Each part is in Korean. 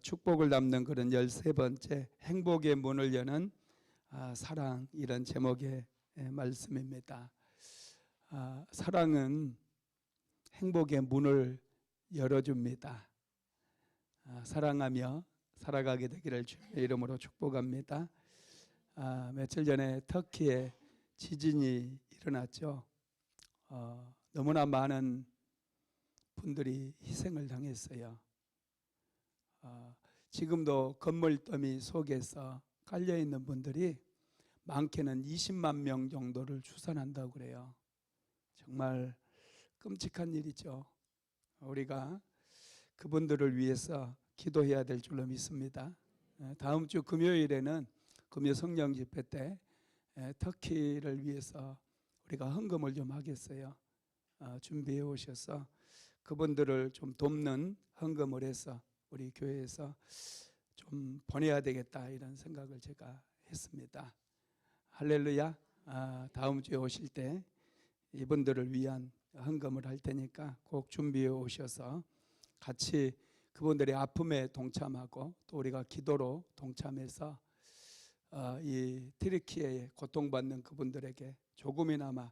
축복을 담는 그런 13번째 행복의 문을 여는 사랑, 이런 제목의 말씀입니다. 사랑은 행복의 문을 열어줍니다. 사랑하며 살아가게 되기를 주님의 이름으로 축복합니다. 며칠 전에 터키에 지진이 일어났죠. 너무나 많은 분들이 희생을 당했어요. 지금도 건물더미 속에서 깔려있는 분들이 많게는 20만 명 정도를 추산한다고 그래요. 정말 끔찍한 일이죠. 우리가 그분들을 위해서 기도해야 될 줄로 믿습니다. 다음 주 금요일에는 금요 성령 집회 때 터키를 위해서 우리가 헌금을 좀 하겠어요. 준비해 오셔서 그분들을 좀 돕는 헌금을 해서 우리 교회에서 좀 보내야 되겠다, 이런 생각을 제가 했습니다. 할렐루야. 다음 주에 오실 때 이분들을 위한 헌금을 할 테니까 꼭 준비해 오셔서 같이 그분들의 아픔에 동참하고 또 우리가 기도로 동참해서 이 트리키에 고통받는 그분들에게 조금이나마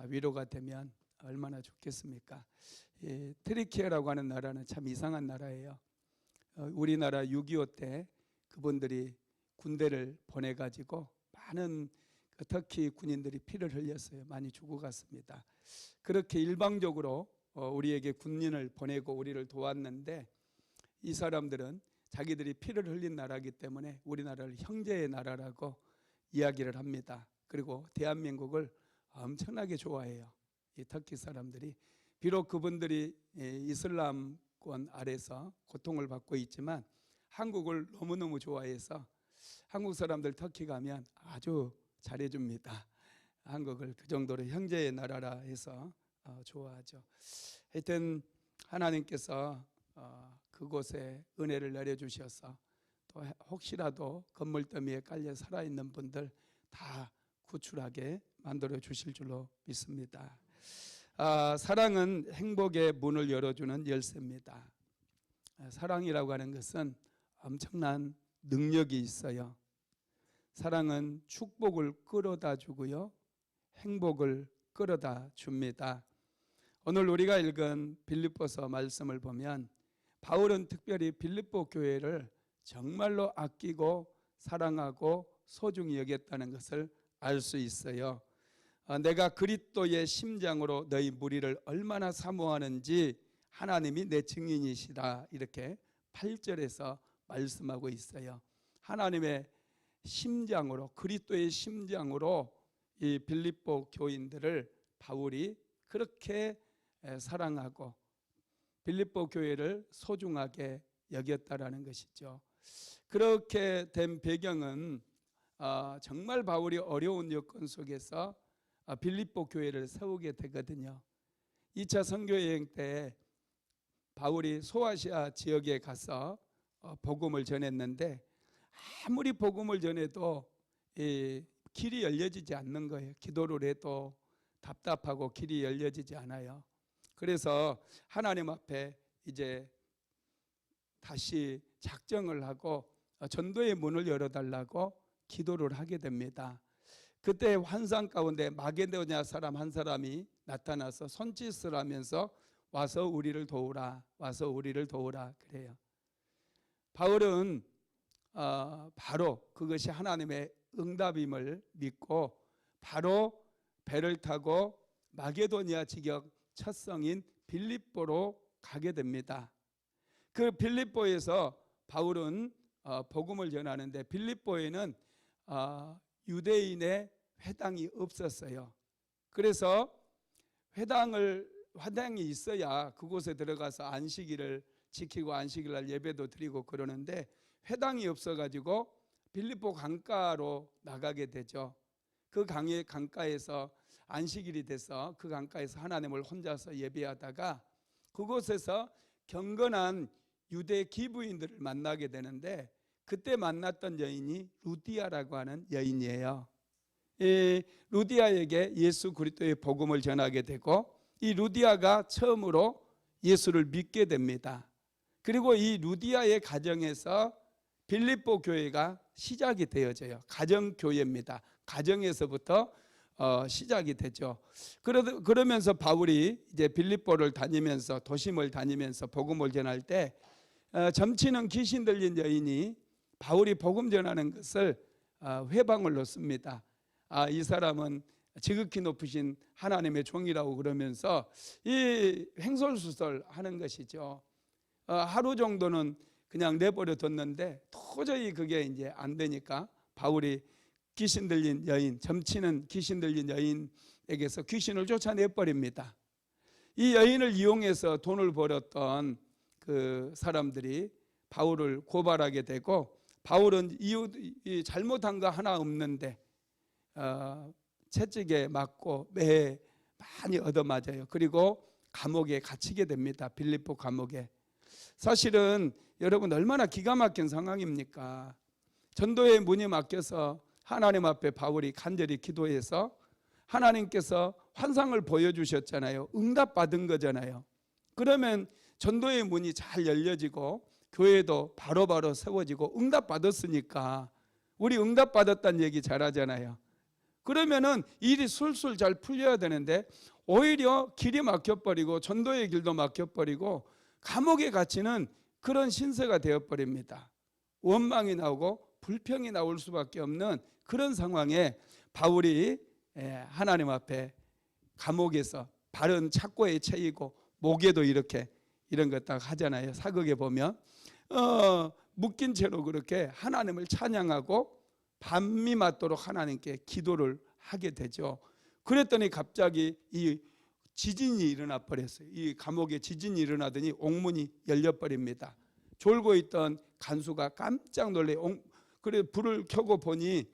위로가 되면 얼마나 좋겠습니까? 이 트리키라고 하는 나라는 참 이상한 나라예요. 우리나라 6.25 때 그분들이 군대를 보내가지고 많은 터키 군인들이 피를 흘렸어요. 많이 죽어갔습니다. 그렇게 일방적으로 우리에게 군인을 보내고 우리를 도왔는데, 이 사람들은 자기들이 피를 흘린 나라이기 때문에 우리나라를 형제의 나라라고 이야기를 합니다. 그리고 대한민국을 엄청나게 좋아해요. 이 터키 사람들이. 비록 그분들이 이슬람권 아래서 고통을 받고 있지만 한국을 너무너무 좋아해서 한국 사람들 터키 가면 아주 잘해줍니다. 한국을 그 정도로 형제의 나라라 해서 좋아하죠. 하여튼 하나님께서 그곳에 은혜를 내려주셔서 또 혹시라도 건물더미에 깔려 살아있는 분들 다 구출하게 만들어 주실 줄로 믿습니다. 사랑은 행복의 문을 열어주는 열쇠입니다. 사랑이라고 하는 것은 엄청난 능력이 있어요. 사랑은 축복을 끌어다 주고요, 행복을 끌어다 줍니다. 오늘 우리가 읽은 빌립보서 말씀을 보면 바울은 특별히 빌립보 교회를 정말로 아끼고 사랑하고 소중히 여겼다는 것을 알 수 있어요. 내가 그리스도의 심장으로 너희 무리를 얼마나 사모하는지 하나님이 내 증인이시다, 이렇게 8절에서 말씀하고 있어요. 하나님의 심장으로, 그리스도의 심장으로 이 빌립보 교인들을 바울이 그렇게 사랑하고 빌립보 교회를 소중하게 여겼다라는 것이죠. 그렇게 된 배경은 정말 바울이 어려운 여건 속에서 빌립보 교회를 세우게 되거든요. 2차 선교여행 때 바울이 소아시아 지역에 가서 복음을 전했는데 아무리 복음을 전해도 길이 열려지지 않는 거예요. 기도를 해도 답답하고 길이 열려지지 않아요. 그래서 하나님 앞에 이제 다시 작정을 하고 전도의 문을 열어달라고 기도를 하게 됩니다. 그때 환상 가운데 마게도냐 사람 한 사람이 나타나서 손짓을 하면서 와서 우리를 도우라, 와서 우리를 도우라 그래요. 바울은 바로 그것이 하나님의 응답임을 믿고 바로 배를 타고 마게도냐 지역 첫 성인 빌립보로 가게 됩니다. 그 빌립보에서 바울은 복음을 전하는데 빌립보에는 유대인의 회당이 없었어요. 그래서 회당이 있어야 그곳에 들어가서 안식일을 지키고 안식일날 예배도 드리고 그러는데 회당이 없어가지고 빌립보 강가로 나가게 되죠. 그 강가에서 안식일이 돼서 그 강가에서 하나님을 혼자서 예배하다가 그곳에서 경건한 유대 기부인들을 만나게 되는데 그때 만났던 여인이 루디아라고 하는 여인이에요. 이 루디아에게 예수 그리스도의 복음을 전하게 되고 이 루디아가 처음으로 예수를 믿게 됩니다. 그리고 이 루디아의 가정에서 빌립보 교회가 시작이 되어져요. 가정교회입니다. 가정에서부터 시작이 되죠. 그러면서 바울이 이제 빌립보를 다니면서 도심을 다니면서 복음을 전할 때 점치는 귀신 들린 여인이 바울이 복음 전하는 것을 회방을 놓습니다. 이 사람은 지극히 높으신 하나님의 종이라고 그러면서 이 횡설수설 하는 것이죠. 하루 정도는 그냥 내버려 뒀는데 도저히 그게 이제 안 되니까 바울이 귀신 들린 여인, 점치는 귀신 들린 여인에게서 귀신을 쫓아내버립니다. 이 여인을 이용해서 돈을 벌었던 그 사람들이 바울을 고발하게 되고, 바울은 잘못한 거 하나 없는데 채찍에 맞고 매에 많이 얻어맞아요. 그리고 감옥에 갇히게 됩니다. 빌립보 감옥에. 사실은 여러분 얼마나 기가 막힌 상황입니까? 전도의 문이 막혀서 하나님 앞에 바울이 간절히 기도해서 하나님께서 환상을 보여주셨잖아요. 응답받은 거잖아요. 그러면 전도의 문이 잘 열려지고 교회도 바로바로 세워지고 응답받았으니까 우리 응답받았다는 얘기 잘하잖아요. 그러면은 일이 술술 잘 풀려야 되는데 오히려 길이 막혀버리고 전도의 길도 막혀버리고 감옥에 갇히는 그런 신세가 되어버립니다. 원망이 나오고 불평이 나올 수밖에 없는 그런 상황에 바울이 하나님 앞에 감옥에서 발은 착고에 채이고 목에도 이렇게 이런 것 딱 하잖아요. 사극에 보면 묶인 채로 그렇게 하나님을 찬양하고 밤이 맞도록 하나님께 기도를 하게 되죠. 그랬더니 갑자기 이 지진이 일어나 버렸어요. 이 감옥에 지진이 일어나더니 옥문이 열려버립니다. 졸고 있던 간수가 깜짝 놀래 그래 불을 켜고 보니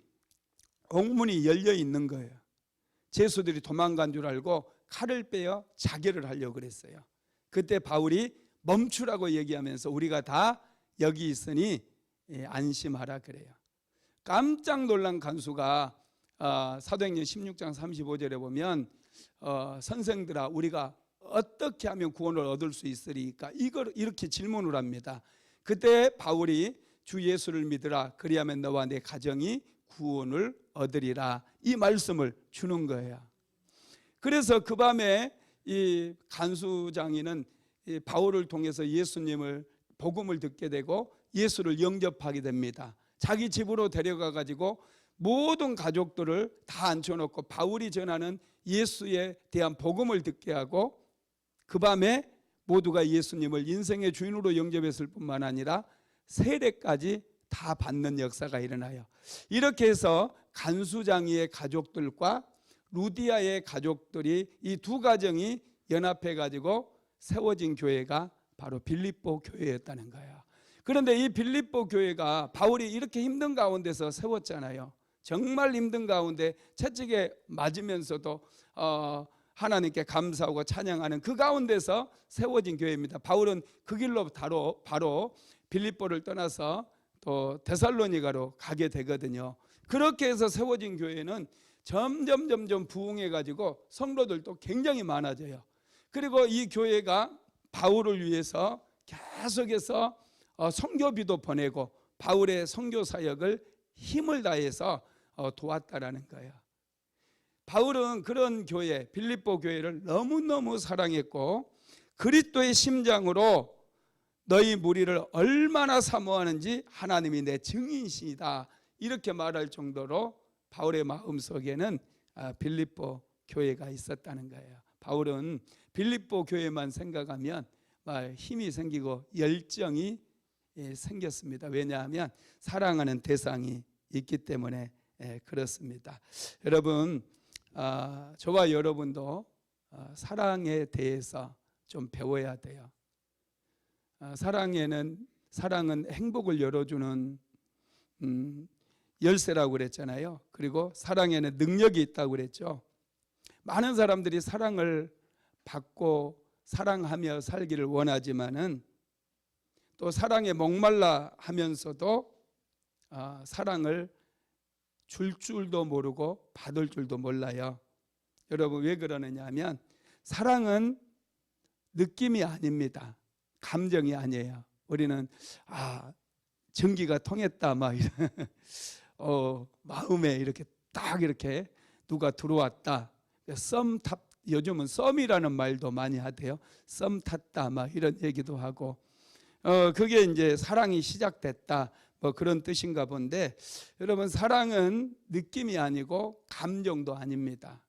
옥문이 열려 있는 거예요. 죄수들이 도망간 줄 알고 칼을 빼어 자결을 하려고 그랬어요. 그때 바울이 멈추라고 얘기하면서 우리가 다 여기 있으니 안심하라 그래요. 깜짝 놀란 간수가 사도행전 16장 35절에 보면 선생들아 우리가 어떻게 하면 구원을 얻을 수 있으리까 이걸 이렇게 질문을 합니다. 그때 바울이 주 예수를 믿으라 그리하면 너와 내 가정이 구원을 얻으리라 이 말씀을 주는 거예요. 그래서 그 밤에 이 간수장인은 이 바울을 통해서 예수님을 복음을 듣게 되고 예수를 영접하게 됩니다. 자기 집으로 데려가 가지고 모든 가족들을 다 앉혀놓고 바울이 전하는 예수에 대한 복음을 듣게 하고 그 밤에 모두가 예수님을 인생의 주인으로 영접했을 뿐만 아니라 세례까지 다 받는 역사가 일어나요. 이렇게 해서 간수장이의 가족들과 루디아의 가족들이 이 두 가정이 연합해 가지고 세워진 교회가 바로 빌립보 교회였다는 거예요. 그런데 이 빌립보 교회가 바울이 이렇게 힘든 가운데서 세웠잖아요. 정말 힘든 가운데 채찍에 맞으면서도 하나님께 감사하고 찬양하는 그 가운데서 세워진 교회입니다. 바울은 그 길로 바로 빌립보를 떠나서 또 데살로니가로 가게 되거든요. 그렇게 해서 세워진 교회는 점점 부흥해 가지고 성도들도 굉장히 많아져요. 그리고 이 교회가 바울을 위해서 계속해서 선교비도 보내고 바울의 선교 사역을 힘을 다해서 도왔다라는 거예요. 바울은 그런 교회 빌립보 교회를 너무너무 사랑했고 그리스도의 심장으로 너희 무리를 얼마나 사모하는지 하나님이 내 증인이시다 이렇게 말할 정도로 바울의 마음속에는 빌립보 교회가 있었다는 거예요. 바울은 빌립보 교회만 생각하면 힘이 생기고 열정이 생겼습니다. 왜냐하면 사랑하는 대상이 있기 때문에 그렇습니다. 여러분 저와 여러분도 사랑에 대해서 좀 배워야 돼요. 사랑은 행복을 열어주는 열쇠라고 그랬잖아요. 그리고 사랑에는 능력이 있다고 그랬죠. 많은 사람들이 사랑을 받고 사랑하며 살기를 원하지만은 또 사랑에 목말라 하면서도 사랑을 줄 줄도 모르고 받을 줄도 몰라요. 여러분 왜 그러느냐 하면 사랑은 느낌이 아닙니다. 감정이 아니에요. 우리는 전기가 통했다 막 이런 마음에 이렇게 딱 이렇게 누가 들어왔다. 요즘은 썸이라는 말도 많이 하대요. 썸 탔다 막 이런 얘기도 하고 그게 이제 사랑이 시작됐다 뭐 그런 뜻인가 본데, 여러분 사랑은 느낌이 아니고 감정도 아닙니다.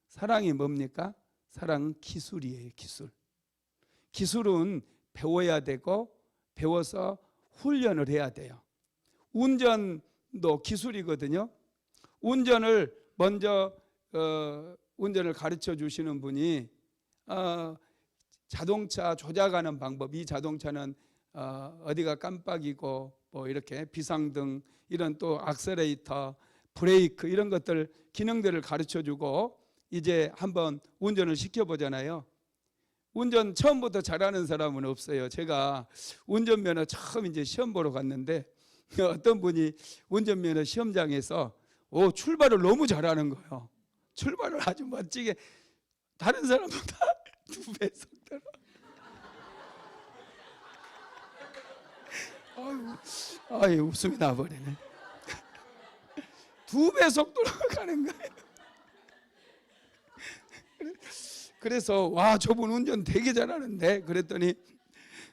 사랑이 뭡니까? 사랑은 기술이에요. 기술은 배워야 되고 배워서 훈련을 해야 돼요. 운전도 기술이거든요. 운전을 먼저 운전을 가르쳐 주시는 분이 자동차 조작하는 방법, 이 자동차는 어디가 깜빡이고 뭐 이렇게 비상등 이런 또 악셀레이터, 브레이크 이런 것들 기능들을 가르쳐 주고 이제 한번 운전을 시켜보잖아요. 운전 처음부터 잘하는 사람은 없어요. 제가 운전면허 처음 이제 시험 보러 갔는데 어떤 분이 운전면허 시험장에서 출발을 너무 잘하는 거예요. 출발을 아주 멋지게, 다른 사람보다 2배 속도로. 아유, 웃음이 나버리네. 2배 속도로 가는 거예요. 그래서 와, 저분 운전 되게 잘하는데 그랬더니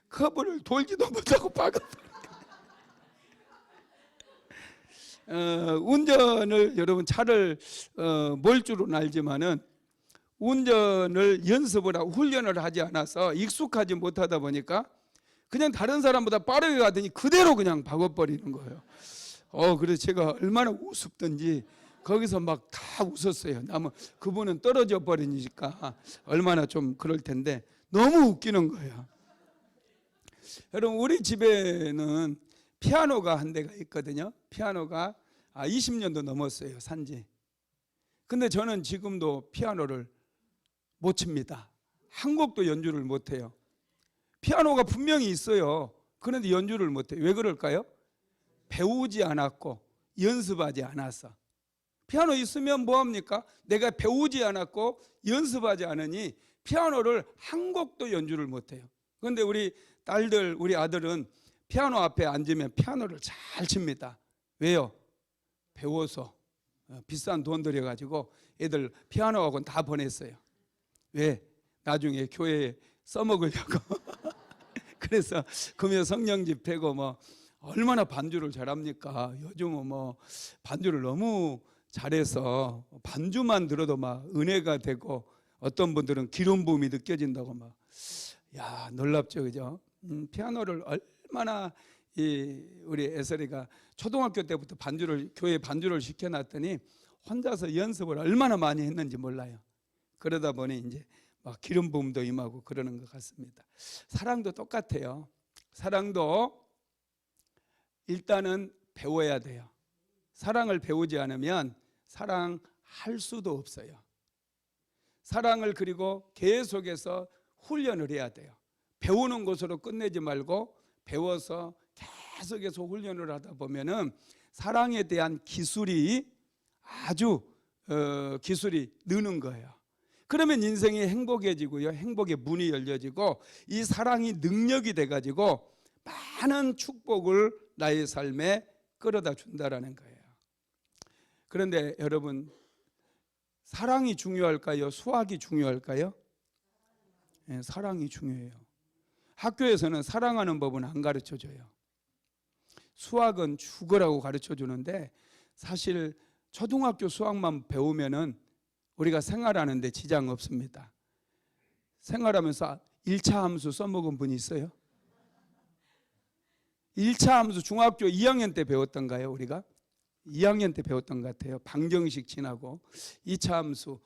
커브를 돌지도 못하고 박아버려요. 운전을 여러분 차를 몰 줄은 알지만은 운전을 연습을 하고 훈련을 하지 않아서 익숙하지 못하다 보니까 그냥 다른 사람보다 빠르게 가더니 그대로 그냥 박아버리는 거예요. 그래서 제가 얼마나 우습던지 거기서 막 다 웃었어요. 나무 그분은 떨어져 버리니까 얼마나 좀 그럴 텐데 너무 웃기는 거예요. 여러분 우리 집에는 피아노가 한 대가 있거든요. 피아노가 20년도 넘었어요, 산지. 근데 저는 지금도 피아노를 못 칩니다. 한 곡도 연주를 못 해요. 피아노가 분명히 있어요. 그런데 연주를 못 해요. 왜 그럴까요? 배우지 않았고 연습하지 않았어. 피아노 있으면 뭐합니까? 내가 배우지 않았고 연습하지 않으니 피아노를 한 곡도 연주를 못 해요. 그런데 우리 딸들, 우리 아들은 피아노 앞에 앉으면 피아노를 잘 칩니다. 왜요? 배워서. 비싼 돈 들여가지고 애들 피아노 학원 다 보냈어요. 왜? 나중에 교회에 써먹으려고. 그래서 금요 성령 집회고 뭐 얼마나 반주를 잘합니까? 요즘은 뭐 반주를 너무 잘해서 반주만 들어도 막 은혜가 되고 어떤 분들은 기름 부음이 느껴진다고 막. 야, 놀랍죠, 그죠? 피아노를 얼마나 우리 애설이가 초등학교 때부터 교회 반주를 시켜놨더니 혼자서 연습을 얼마나 많이 했는지 몰라요. 그러다 보니 이제 막 기름 부음도 임하고 그러는 것 같습니다. 사랑도 똑같아요. 사랑도 일단은 배워야 돼요. 사랑을 배우지 않으면 사랑할 수도 없어요. 사랑을 그리고 계속해서 훈련을 해야 돼요. 배우는 것으로 끝내지 말고 배워서 계속해서 훈련을 하다 보면은 사랑에 대한 기술이 아주 기술이 느는 거예요. 그러면 인생이 행복해지고요, 행복의 문이 열려지고 이 사랑이 능력이 돼가지고 많은 축복을 나의 삶에 끌어다 준다라는 거예요. 그런데 여러분, 사랑이 중요할까요? 수학이 중요할까요? 네, 사랑이 중요해요. 학교에서는 사랑하는 법은 안 가르쳐줘요. 수학은 죽으라고 가르쳐주는데 사실 초등학교 수학만 배우면은 우리가 생활하는데 지장 없습니다. 생활하면서 1차 함수 써먹은 분이 있어요? 1차 함수 중학교 2학년 때 배웠던가요? 우리가 2학년 때 배웠던 것 같아요. 방정식 지나고 2차 함수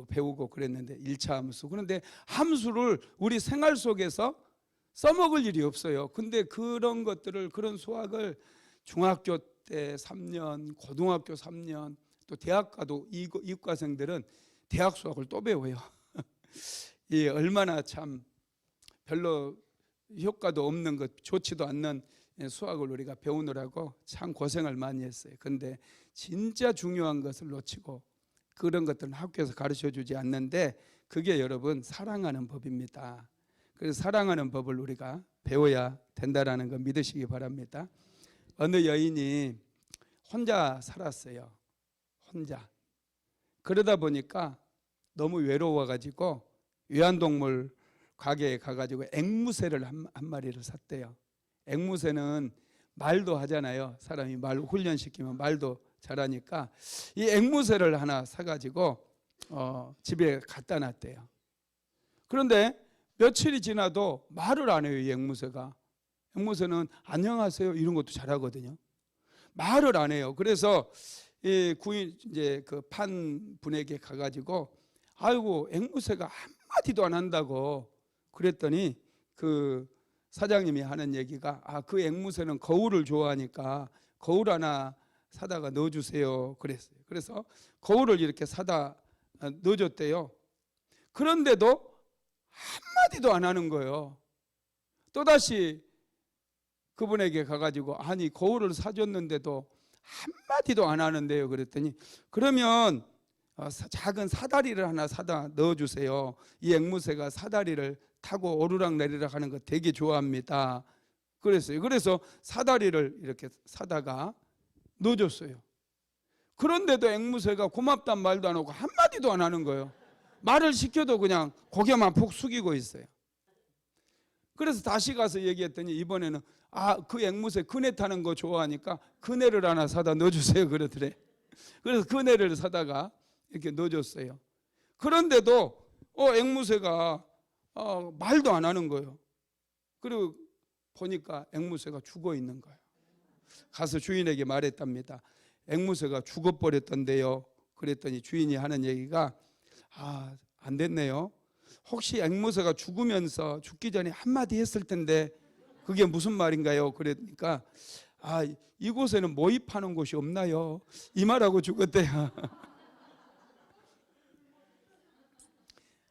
배우고 그랬는데 1차 함수. 그런데 함수를 우리 생활 속에서 써먹을 일이 없어요. 근데 그런 것들을, 그런 수학을 중학교 때 3년, 고등학교 3년, 또 대학 가도 이과생들은 대학 수학을 또 배워요. 이 얼마나 참 별로 효과도 없는 것, 좋지도 않는 수학을 우리가 배우느라고 참 고생을 많이 했어요. 근데 진짜 중요한 것을 놓치고 그런 것들은 학교에서 가르쳐 주지 않는데 그게 여러분 사랑하는 법입니다. 그래서 사랑하는 법을 우리가 배워야 된다라는 거 믿으시기 바랍니다. 어느 여인이 혼자 살았어요. 혼자. 그러다 보니까 너무 외로워가지고 애완동물 가게에 가가지고 앵무새를 한 마리를 샀대요. 앵무새는 말도 하잖아요. 사람이 말 훈련시키면 말도 잘하니까 이 앵무새를 하나 사가지고 집에 갖다 놨대요. 그런데 며칠이 지나도 말을 안 해요. 이 앵무새가. 앵무새는 안녕하세요 이런 것도 잘하거든요. 말을 안 해요. 그래서 이 구인 이제 그 판 분에게 가가지고 아이고 앵무새가 한마디도 안 한다고 그랬더니 그 사장님이 하는 얘기가 그 앵무새는 거울을 좋아하니까 거울 하나 사다가 넣어주세요 그랬어요. 그래서 거울을 이렇게 사다 넣어줬대요. 그런데도 한마디도 안 하는 거예요. 또다시 그분에게 가가지고 아니 거울을 사줬는데도 한마디도 안 하는데요 그랬더니 그러면 작은 사다리를 하나 사다 넣어주세요. 이 앵무새가 사다리를 타고 오르락내리락 하는 거 되게 좋아합니다 그랬어요. 그래서 사다리를 이렇게 사다가 넣어줬어요. 그런데도 앵무새가 고맙단 말도 안 하고 한마디도 안 하는 거예요. 말을 시켜도 그냥 고개만 푹 숙이고 있어요. 그래서 다시 가서 얘기했더니 이번에는 그 앵무새 그네 타는 거 좋아하니까 그네를 하나 사다 넣어주세요 그러더래. 그래서 그네를 사다가 이렇게 넣어줬어요. 그런데도 앵무새가 말도 안 하는 거예요. 그리고 보니까 앵무새가 죽어 있는 거예요. 가서 주인에게 말했답니다. 앵무새가 죽어버렸던데요. 그랬더니 주인이 하는 얘기가 안 됐네요. 혹시 앵무새가 죽기 전에 한마디 했을 텐데 그게 무슨 말인가요? 그러니까 이곳에는 모입하는 곳이 없나요? 이 말하고 죽었대요.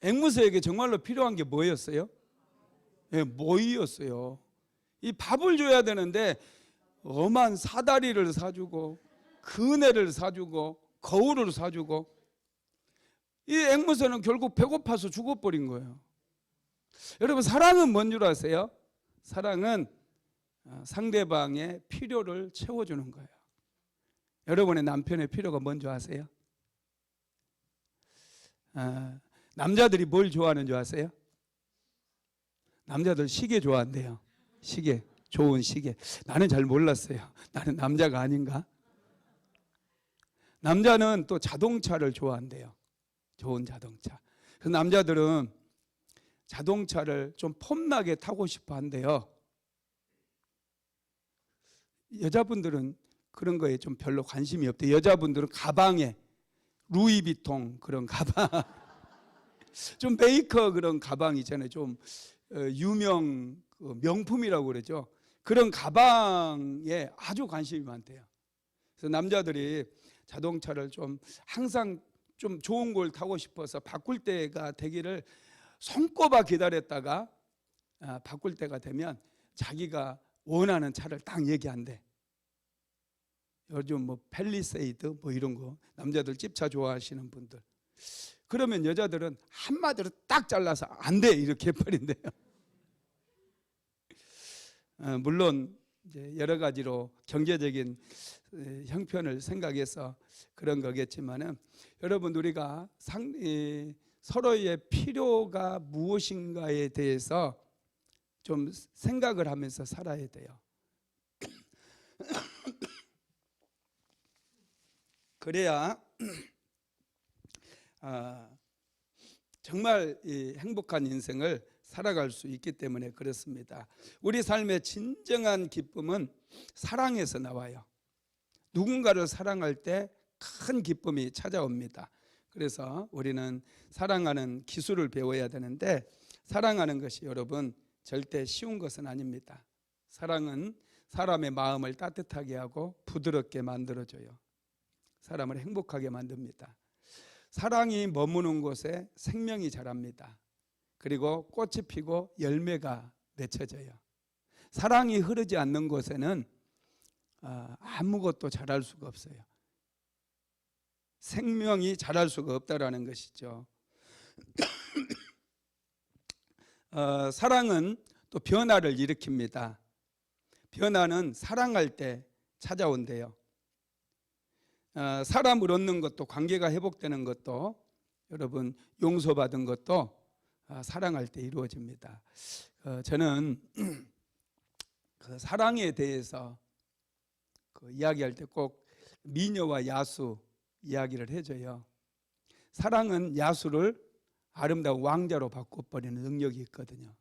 앵무새에게 정말로 필요한 게 뭐였어요? 모이였어요. 이 밥을 줘야 되는데 엄한 사다리를 사주고 그네를 사주고 거울을 사주고 이 앵무새는 결국 배고파서 죽어버린 거예요. 여러분 사랑은 뭔 줄 아세요? 사랑은 상대방의 필요를 채워주는 거예요. 여러분의 남편의 필요가 뭔지 아세요? 남자들이 뭘 좋아하는 줄 아세요? 남자들 시계 좋아한대요. 시계, 좋은 시계. 나는 잘 몰랐어요. 나는 남자가 아닌가? 남자는 또 자동차를 좋아한대요. 좋은 자동차. 그래서 남자들은 자동차를 좀 폼나게 타고 싶어 한대요. 여자분들은 그런 거에 좀 별로 관심이 없대요. 여자분들은 가방에 루이비통 그런 가방 좀 메이커 그런 가방 있잖아요. 좀 유명 명품이라고 그러죠. 그런 가방에 아주 관심이 많대요. 그래서 남자들이 자동차를 좀 항상 좀 좋은 걸 타고 싶어서 바꿀 때가 되기를 손꼽아 기다렸다가 바꿀 때가 되면 자기가 원하는 차를 딱 얘기한대. 요즘 뭐 팰리세이드 뭐 이런 거 남자들 집차 좋아하시는 분들 그러면 여자들은 한마디로 딱 잘라서 안 돼 이렇게 해버린대요. 물론 이제 여러 가지로 경제적인 형편을 생각해서 그런 거겠지만은 여러분 우리가 서로의 필요가 무엇인가에 대해서 좀 생각을 하면서 살아야 돼요. 그래야 정말 이 행복한 인생을 살아갈 수 있기 때문에 그렇습니다. 우리 삶의 진정한 기쁨은 사랑에서 나와요. 누군가를 사랑할 때 큰 기쁨이 찾아옵니다. 그래서 우리는 사랑하는 기술을 배워야 되는데 사랑하는 것이 여러분 절대 쉬운 것은 아닙니다. 사랑은 사람의 마음을 따뜻하게 하고 부드럽게 만들어줘요. 사람을 행복하게 만듭니다. 사랑이 머무는 곳에 생명이 자랍니다. 그리고 꽃이 피고 열매가 맺혀져요. 사랑이 흐르지 않는 곳에는 아무것도 자랄 수가 없어요. 생명이 자랄 수가 없다라는 것이죠. 사랑은 또 변화를 일으킵니다. 변화는 사랑할 때 찾아온대요. 사람을 얻는 것도, 관계가 회복되는 것도, 여러분 용서받은 것도 사랑할 때 이루어집니다. 저는 그 사랑에 대해서 이야기할 때 꼭 미녀와 야수 이야기를 해줘요. 사랑은 야수를 아름다운 왕자로 바꿔버리는 능력이 있거든요.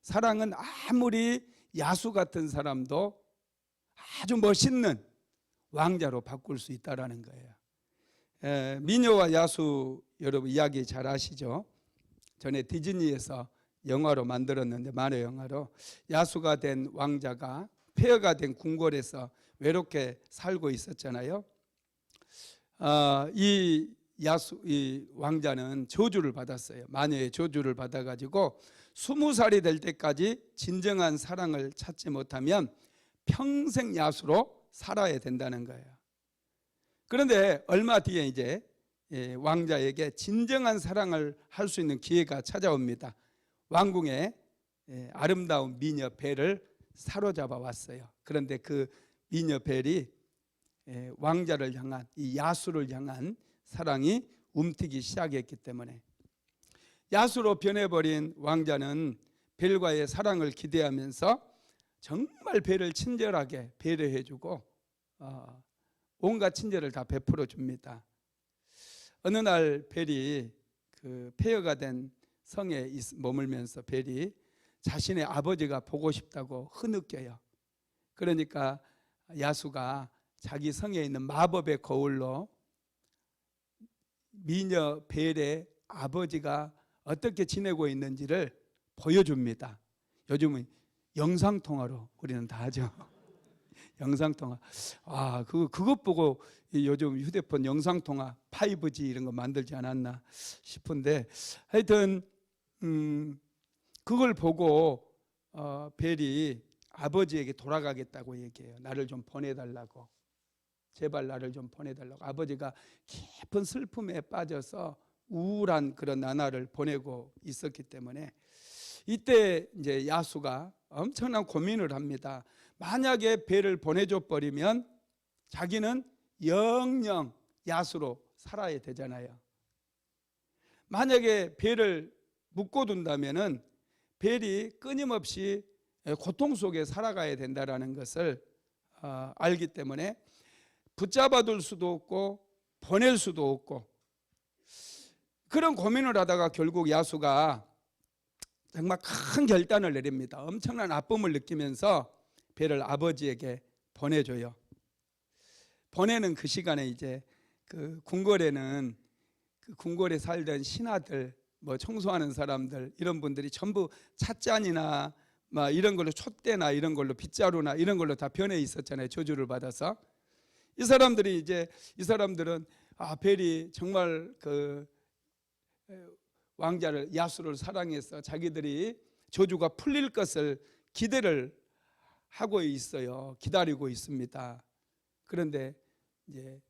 사랑은 아무리 야수 같은 사람도 아주 멋있는 왕자로 바꿀 수 있다는 거예요. 미녀와 야수 여러분 이야기 잘 아시죠? 전에 디즈니에서 영화로 만들었는데, 만화 영화로 야수가 된 왕자가 폐허가 된 궁궐에서 외롭게 살고 있었잖아요. 이 왕자는 저주를 받았어요. 마녀의 저주를 받아가지고 20살이 될 때까지 진정한 사랑을 찾지 못하면 평생 야수로 살아야 된다는 거예요. 그런데 얼마 뒤에 이제 왕자에게 진정한 사랑을 할 수 있는 기회가 찾아옵니다. 왕궁에 아름다운 미녀 벨을 사로잡아 왔어요. 그런데 그 미녀 벨이 왕자를 향한, 이 야수를 향한 사랑이 움트기 시작했기 때문에 야수로 변해버린 왕자는 벨과의 사랑을 기대하면서 정말 벨을 친절하게 배려해주고 온갖 친절을 다 베풀어 줍니다. 어느 날 벨이 그 폐허가 된 성에 머물면서 벨이 자신의 아버지가 보고 싶다고 흐느껴요. 그러니까 야수가 자기 성에 있는 마법의 거울로 미녀 벨의 아버지가 어떻게 지내고 있는지를 보여줍니다. 요즘은 영상통화로 우리는 다 하죠. 영상통화. 그것 보고 요즘 휴대폰 영상통화 5G 이런 거 만들지 않았나 싶은데, 하여튼 그걸 보고 벨이 아버지에게 돌아가겠다고 얘기해요. 나를 좀 보내달라고. 제발 나를 좀 보내달라고. 아버지가 깊은 슬픔에 빠져서 우울한 그런 나날을 보내고 있었기 때문에 이때 이제 야수가 엄청난 고민을 합니다. 만약에 벨을 보내줘 버리면 자기는 영영 야수로 살아야 되잖아요. 만약에 벨을 묶어둔다면은 벨이 끊임없이 고통 속에 살아가야 된다라는 것을 알기 때문에 붙잡아둘 수도 없고 보낼 수도 없고, 그런 고민을 하다가 결국 야수가 정말 큰 결단을 내립니다. 엄청난 아픔을 느끼면서 벨을 아버지에게 보내줘요. 보내는 그 시간에 이제 그 궁궐에는 그 궁궐에 살던 신하들, 뭐 청소하는 사람들, 이런 분들이 전부 찻잔이나 막 이런 걸로, 촛대나 이런 걸로, 빗자루나 이런 걸로 다 변해 있었잖아요. 저주를 받아서. 이 사람들은 벨이 정말 그 왕자를, 야수를 사랑해서 자기들이 저주가 풀릴 것을 기대를 하고 있어요. 기다리고 있습니다. 그런데 이제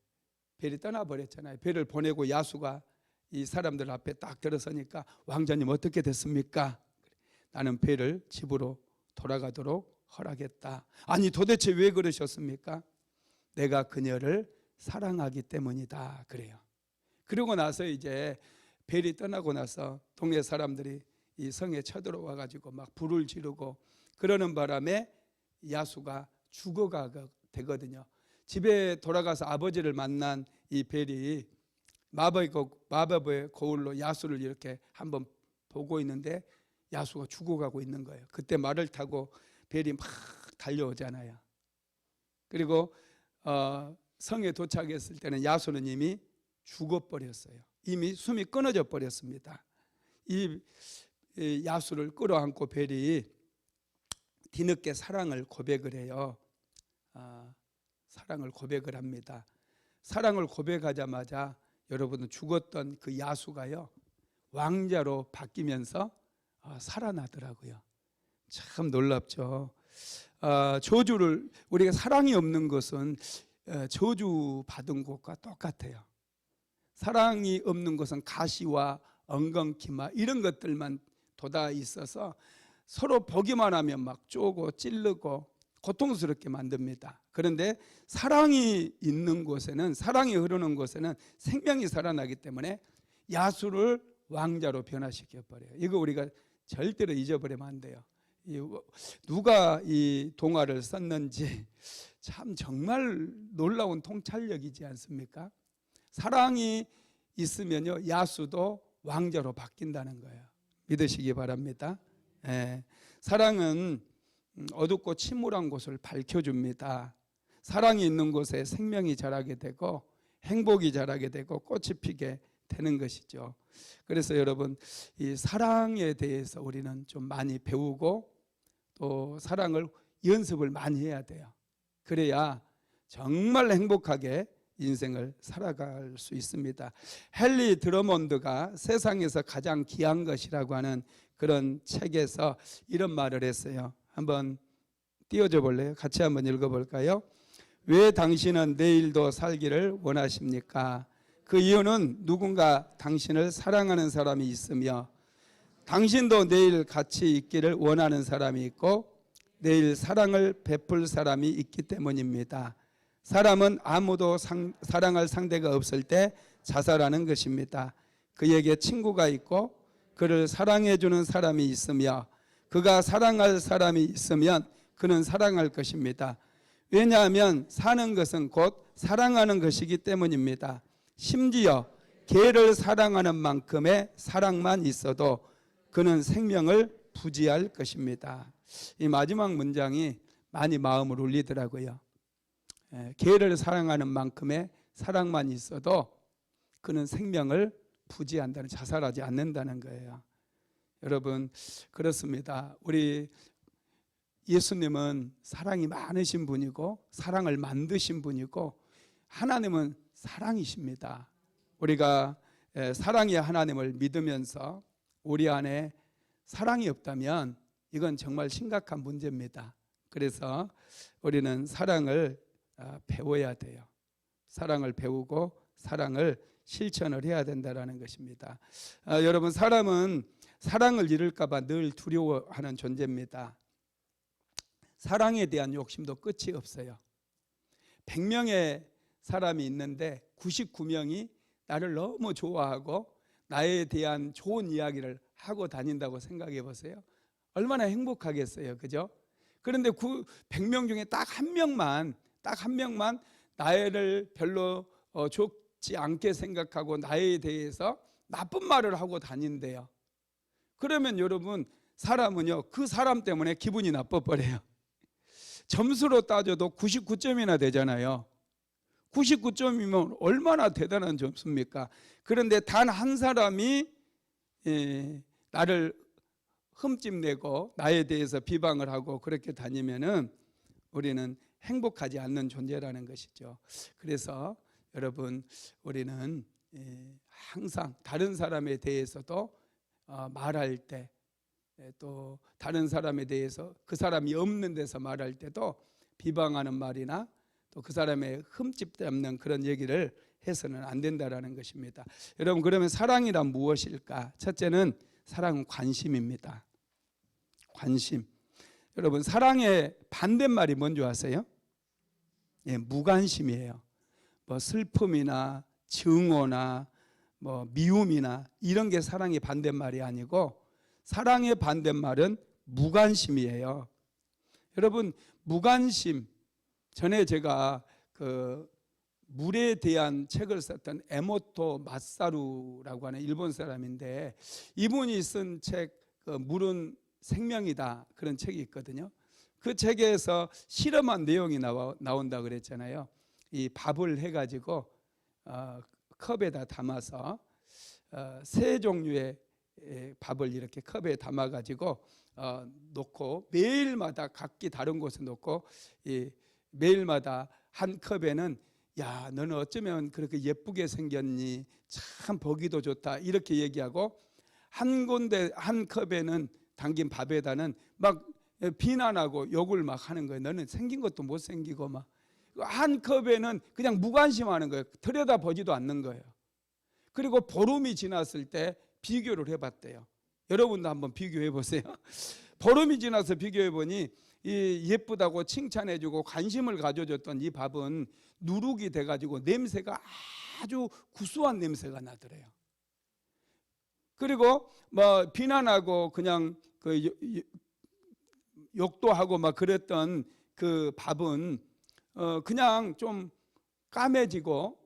벨이 떠나버렸잖아요. 벨을 보내고 야수가 이 사람들 앞에 딱 들어서니까, 왕자님 어떻게 됐습니까? 나는 벨을 집으로 돌아가도록 허락했다. 아니 도대체 왜 그러셨습니까? 내가 그녀를 사랑하기 때문이다 그래요. 그러고 나서 이제 벨이 떠나고 나서 동네 사람들이 이 성에 쳐들어와 가지고 막 불을 지르고 그러는 바람에 야수가 죽어가 되거든요. 집에 돌아가서 아버지를 만난 이 벨이 마법의 거울로 야수를 이렇게 한번 보고 있는데 야수가 죽어가고 있는 거예요. 그때 말을 타고 벨이 막 달려오잖아요. 그리고 성에 도착했을 때는 야수는 이미 죽어버렸어요. 이미 숨이 끊어져 버렸습니다. 이 야수를 끌어안고 벨이 뒤늦게 사랑을 고백을 해요. 사랑을 고백을 합니다. 사랑을 고백하자마자 여러분은 죽었던 그 야수가요 왕자로 바뀌면서 살아나더라고요. 참 놀랍죠. 저주를, 우리가 사랑이 없는 것은 저주 받은 것과 똑같아요. 사랑이 없는 것은 가시와 엉겅퀴마 이런 것들만 돋아 있어서 서로 보기만 하면 막 쪼고 찌르고 고통스럽게 만듭니다. 그런데 사랑이 있는 곳에는, 사랑이 흐르는 곳에는 생명이 살아나기 때문에 야수를 왕자로 변화시켜 버려요. 이거 우리가 절대로 잊어버리면 안 돼요. 누가 이 동화를 썼는지 참 정말 놀라운 통찰력이지 않습니까? 사랑이 있으면요, 야수도 왕자로 바뀐다는 거예요. 믿으시기 바랍니다. 예, 사랑은 어둡고 침울한 곳을 밝혀줍니다. 사랑이 있는 곳에 생명이 자라게 되고 행복이 자라게 되고 꽃이 피게 되는 것이죠. 그래서 여러분, 이 사랑에 대해서 우리는 좀 많이 배우고 또 사랑을 연습을 많이 해야 돼요. 그래야 정말 행복하게 인생을 살아갈 수 있습니다. 헨리 드러몬드가 세상에서 가장 귀한 것이라고 하는 그런 책에서 이런 말을 했어요. 한번 띄워줘 볼래요? 같이 한번 읽어볼까요? 왜 당신은 내일도 살기를 원하십니까? 그 이유는 누군가 당신을 사랑하는 사람이 있으며 당신도 내일 같이 있기를 원하는 사람이 있고 내일 사랑을 베풀 사람이 있기 때문입니다. 사람은 아무도 사랑할 상대가 없을 때 자살하는 것입니다. 그에게 친구가 있고 그를 사랑해주는 사람이 있으며 그가 사랑할 사람이 있으면 그는 사랑할 것입니다. 왜냐하면 사는 것은 곧 사랑하는 것이기 때문입니다. 심지어 개를 사랑하는 만큼의 사랑만 있어도 그는 생명을 부지할 것입니다. 이 마지막 문장이 많이 마음을 울리더라고요. 개를 사랑하는 만큼의 사랑만 있어도 그는 생명을 부지한다는, 자살하지 않는다는 거예요. 여러분, 그렇습니다. 우리 예수님은 사랑이 많으신 분이고 사랑을 만드신 분이고 하나님은 사랑이십니다. 우리가 사랑의 하나님을 믿으면서 우리 안에 사랑이 없다면 이건 정말 심각한 문제입니다. 그래서 우리는 사랑을 배워야 돼요. 사랑을 배우고 사랑을 실천을 해야 된다는 것입니다. 여러분, 사람은 사랑을 잃을까 봐 늘 두려워하는 존재입니다. 사랑에 대한 욕심도 끝이 없어요. 100명의 사람이 있는데 99명이 나를 너무 좋아하고 나에 대한 좋은 이야기를 하고 다닌다고 생각해 보세요. 얼마나 행복하겠어요, 그죠? 그런데 100명 중에 딱 한 명만 나를 별로 좋지 않게 생각하고 나에 대해서 나쁜 말을 하고 다닌대요. 그러면 여러분, 사람은요, 그 사람 때문에 기분이 나빠버려요. 점수로 따져도 99점이나 되잖아요. 99점이면 얼마나 대단한 점수입니까? 그런데 단 한 사람이 나를 흠집내고 나에 대해서 비방을 하고 그렇게 다니면은 우리는 행복하지 않는 존재라는 것이죠. 그래서 여러분, 우리는 항상 다른 사람에 대해서도 말할 때, 또 다른 사람에 대해서 그 사람이 없는 데서 말할 때도 비방하는 말이나 또 그 사람의 흠집 잡는 그런 얘기를 해서는 안 된다라는 것입니다. 여러분, 그러면 사랑이란 무엇일까? 첫째는 사랑은 관심입니다. 관심. 여러분, 사랑의 반대말이 뭔지 아세요? 무관심이에요. 뭐 슬픔이나 증오나 뭐 미움이나 이런 게 사랑의 반대말이 아니고 사랑의 반대말은 무관심이에요. 여러분, 무관심. 전에 제가 그 물에 대한 책을 썼던 에모토 마사루라고 하는 일본 사람인데 이분이 쓴 책, 물은 생명이다, 그런 책이 있거든요. 그 책에서 실험한 내용이 나온다 그랬잖아요. 이 밥을 해가지고 컵에다 담아서 세 종류의 밥을 이렇게 컵에 담아가지고 놓고 매일마다 각기 다른 곳에 놓고 매일마다 한 컵에는 야, 너는 어쩌면 그렇게 예쁘게 생겼니? 참 보기도 좋다, 이렇게 얘기하고 한 군데 한 컵에는 담긴 밥에다는 막 비난하고 욕을 막 하는 거예요. 너는 생긴 것도 못생기고 막. 한 컵에는 그냥 무관심하는 거예요. 들여다보지도 않는 거예요. 그리고 보름이 지났을 때 비교를 해봤대요. 여러분도 한번 비교해 보세요. 보름이 지나서 비교해 보니 이 예쁘다고 칭찬해주고 관심을 가져줬던 이 밥은 누룩이 돼가지고 냄새가 아주 구수한 냄새가 나더래요. 그리고 뭐 비난하고 그냥 그 욕도 하고 막 그랬던 그 밥은 그냥 좀 까매지고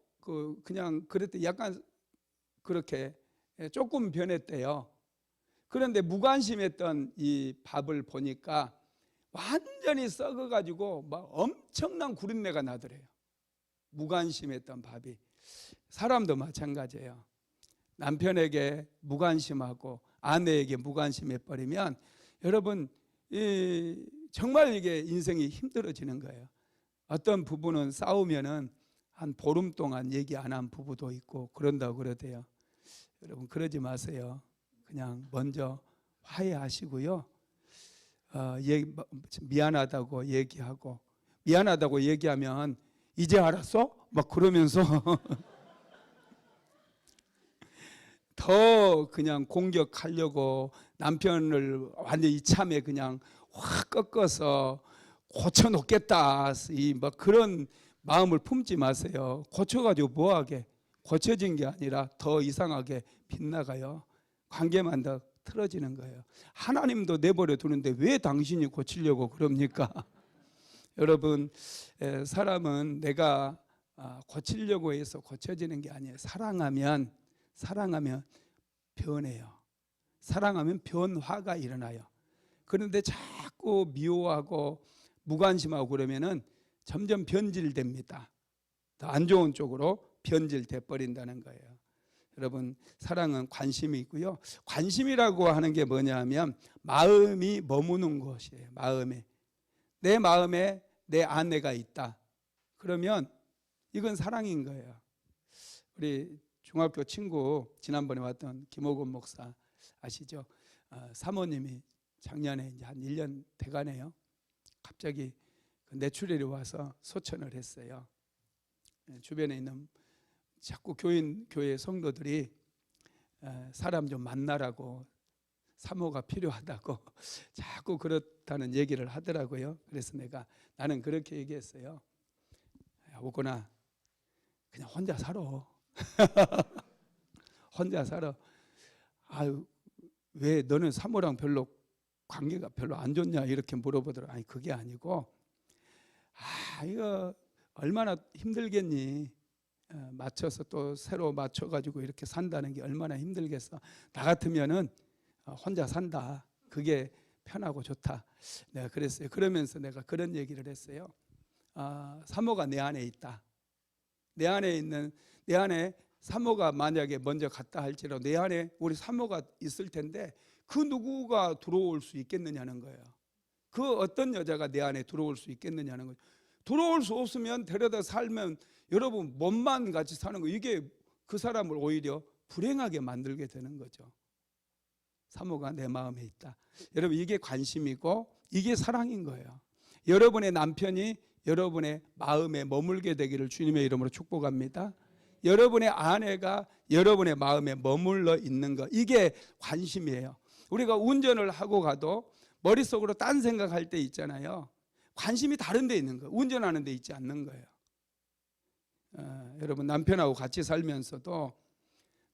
그냥 그랬더니 약간 그렇게 조금 변했대요. 그런데 무관심했던 이 밥을 보니까 완전히 썩어가지고 막 엄청난 구린내가 나더래요. 무관심했던 밥이. 사람도 마찬가지예요. 남편에게 무관심하고 아내에게 무관심해버리면 여러분 정말 이게 인생이 힘들어지는 거예요. 어떤 부부는 싸우면은 한 보름 동안 얘기 안 한 부부도 있고 그런다고 그러대요. 여러분 그러지 마세요. 그냥 먼저 화해하시고요. 미안하다고 얘기하고, 미안하다고 얘기하면 이제 알았어? 막 그러면서 더 그냥 공격하려고 남편을 완전히 이참에 그냥 확 꺾어서 고쳐놓겠다, 막 그런 마음을 품지 마세요. 고쳐가지고 뭐하게? 고쳐진 게 아니라 더 이상하게 빗나가요. 관계만 더 틀어지는 거예요. 하나님도 내버려 두는데 왜 당신이 고치려고 그럽니까? 여러분, 사람은 내가 고치려고 해서 고쳐지는 게 아니에요. 사랑하면 변해요. 사랑하면 변화가 일어나요. 그런데 자꾸 미워하고 무관심하고 그러면은 점점 변질됩니다. 더 안 좋은 쪽으로 변질돼 버린다는 거예요. 여러분, 사랑은 관심이 있고요. 관심이라고 하는 게 뭐냐 하면 마음이 머무는 것이에요. 내 마음에 내 아내가 있다. 그러면 이건 사랑인 거예요. 우리 중학교 친구 지난번에 왔던 김호곤 목사 아시죠? 사모님이 작년에 이제 한 1년 돼가네요. 갑자기 뇌출혈이 와서 소천을 했어요. 주변에 있는 자꾸 교회 성도들이 사람 좀 만나라고, 사모가 필요하다고 자꾸 그렇다는 얘기를 하더라고요. 그래서 나는 그렇게 얘기했어요. 야, 오거나 그냥 혼자 살아. 혼자 살아. 아유, 왜 너는 사모랑 별로 관계가 별로 안 좋냐 이렇게 물어보더라고요. 아니 그게 아니고 이거 얼마나 힘들겠니. 맞춰서 또 새로 맞춰가지고 이렇게 산다는 게 얼마나 힘들겠어. 나 같으면은 혼자 산다. 그게 편하고 좋다. 내가 그랬어요. 그러면서 내가 그런 얘기를 했어요. 사모가 내 안에 있다. 내 안에 사모가 만약에 먼저 갔다 할지라도 내 안에 우리 사모가 있을 텐데 그 누구가 들어올 수 있겠느냐는 거예요. 그 어떤 여자가 내 안에 들어올 수 있겠느냐는 거예요. 들어올 수 없으면 데려다 살면 여러분 몸만 같이 사는 거, 이게 그 사람을 오히려 불행하게 만들게 되는 거죠. 사모가 내 마음에 있다. 여러분 이게 관심이고 이게 사랑인 거예요. 여러분의 남편이 여러분의 마음에 머물게 되기를 주님의 이름으로 축복합니다. 여러분의 아내가 여러분의 마음에 머물러 있는 거, 이게 관심이에요. 우리가 운전을 하고 가도 머릿속으로 딴 생각할 때 있잖아요. 관심이 다른 데 있는 거예요. 운전하는 데 있지 않는 거예요. 여러분 남편하고 같이 살면서도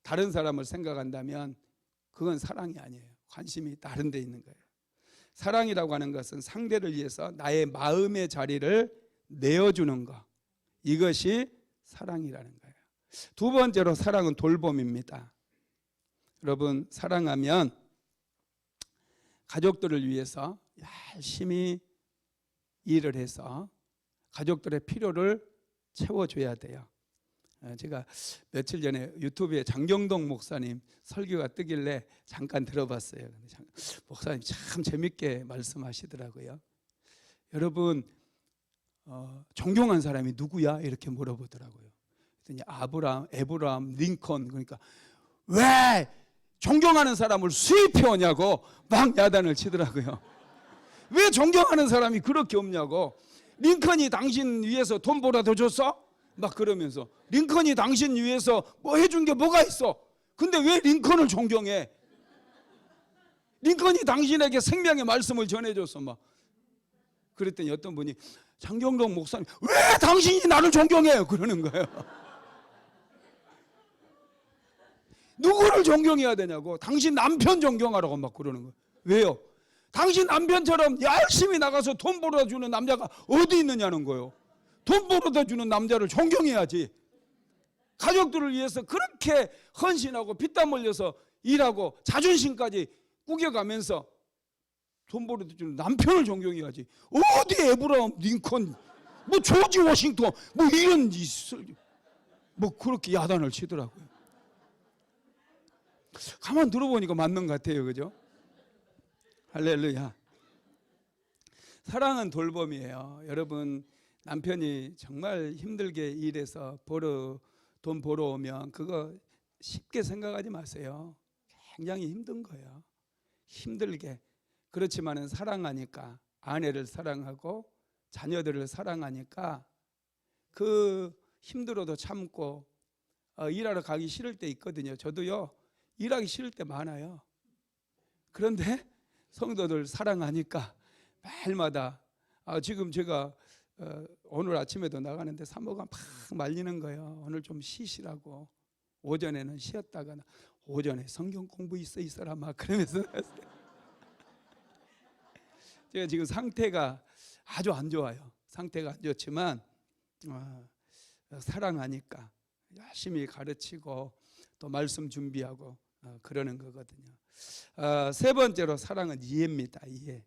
다른 사람을 생각한다면 그건 사랑이 아니에요. 관심이 다른 데 있는 거예요. 사랑이라고 하는 것은 상대를 위해서 나의 마음의 자리를 내어주는 것, 이것이 사랑이라는 거예요. 두 번째로 사랑은 돌봄입니다. 여러분 사랑하면 가족들을 위해서 열심히 일을 해서 가족들의 필요를 채워줘야 돼요. 제가 며칠 전에 유튜브에 장경동 목사님 설교가 뜨길래 잠깐 들어봤어요. 목사님 참 재밌게 말씀하시더라고요. 여러분 존경한 사람이 누구야? 이렇게 물어보더라고요. 그랬더니 에브라함, 링컨. 그러니까 왜 존경하는 사람을 수입해 오냐고 막 야단을 치더라고요. 왜 존경하는 사람이 그렇게 없냐고. 링컨이 당신 위해서 돈 벌어다 줬어? 막 그러면서 링컨이 당신 위해서 뭐 해준 게 뭐가 있어? 근데 왜 링컨을 존경해? 링컨이 당신에게 생명의 말씀을 전해줬어 막. 그랬더니 어떤 분이 장경동 목사님 왜 당신이 나를 존경해요? 그러는 거예요. 누구를 존경해야 되냐고. 당신 남편 존경하라고 막 그러는 거예요. 왜요? 당신 남편처럼 열심히 나가서 돈 벌어주는 남자가 어디 있느냐는 거예요. 돈 벌어다 주는 남자를 존경해야지. 가족들을 위해서 그렇게 헌신하고 피땀 흘려서 일하고 자존심까지 구겨가면서 돈 벌어다 주는 남편을 존경해야지. 어디 에브라함 링컨 뭐 조지 워싱턴 뭐 이런 뭐 그렇게 야단을 치더라고요. 가만 들어보니까 맞는 것 같아요. 그죠? 할렐루야. 사랑은 돌봄이에요. 여러분, 남편이 정말 힘들게 일해서 돈 벌어오면 그거 쉽게 생각하지 마세요. 굉장히 힘든 거예요. 힘들게. 그렇지만은 사랑하니까, 아내를 사랑하고 자녀들을 사랑하니까 그 힘들어도 참고 일하러 가기 싫을 때 있거든요. 저도요, 일하기 싫을 때 많아요. 그런데 성도들 사랑하니까 매일마다 지금 제가 오늘 아침에도 나가는데 사모가 막 말리는 거예요. 오늘 좀 쉬시라고. 오전에는 쉬었다가 오전에 성경 공부 있어라 막 그러면서 제가 지금 상태가 아주 안 좋아요. 상태가 안 좋지만 사랑하니까 열심히 가르치고 또 말씀 준비하고 그러는 거거든요. 세 번째로 사랑은 이해입니다. 이해.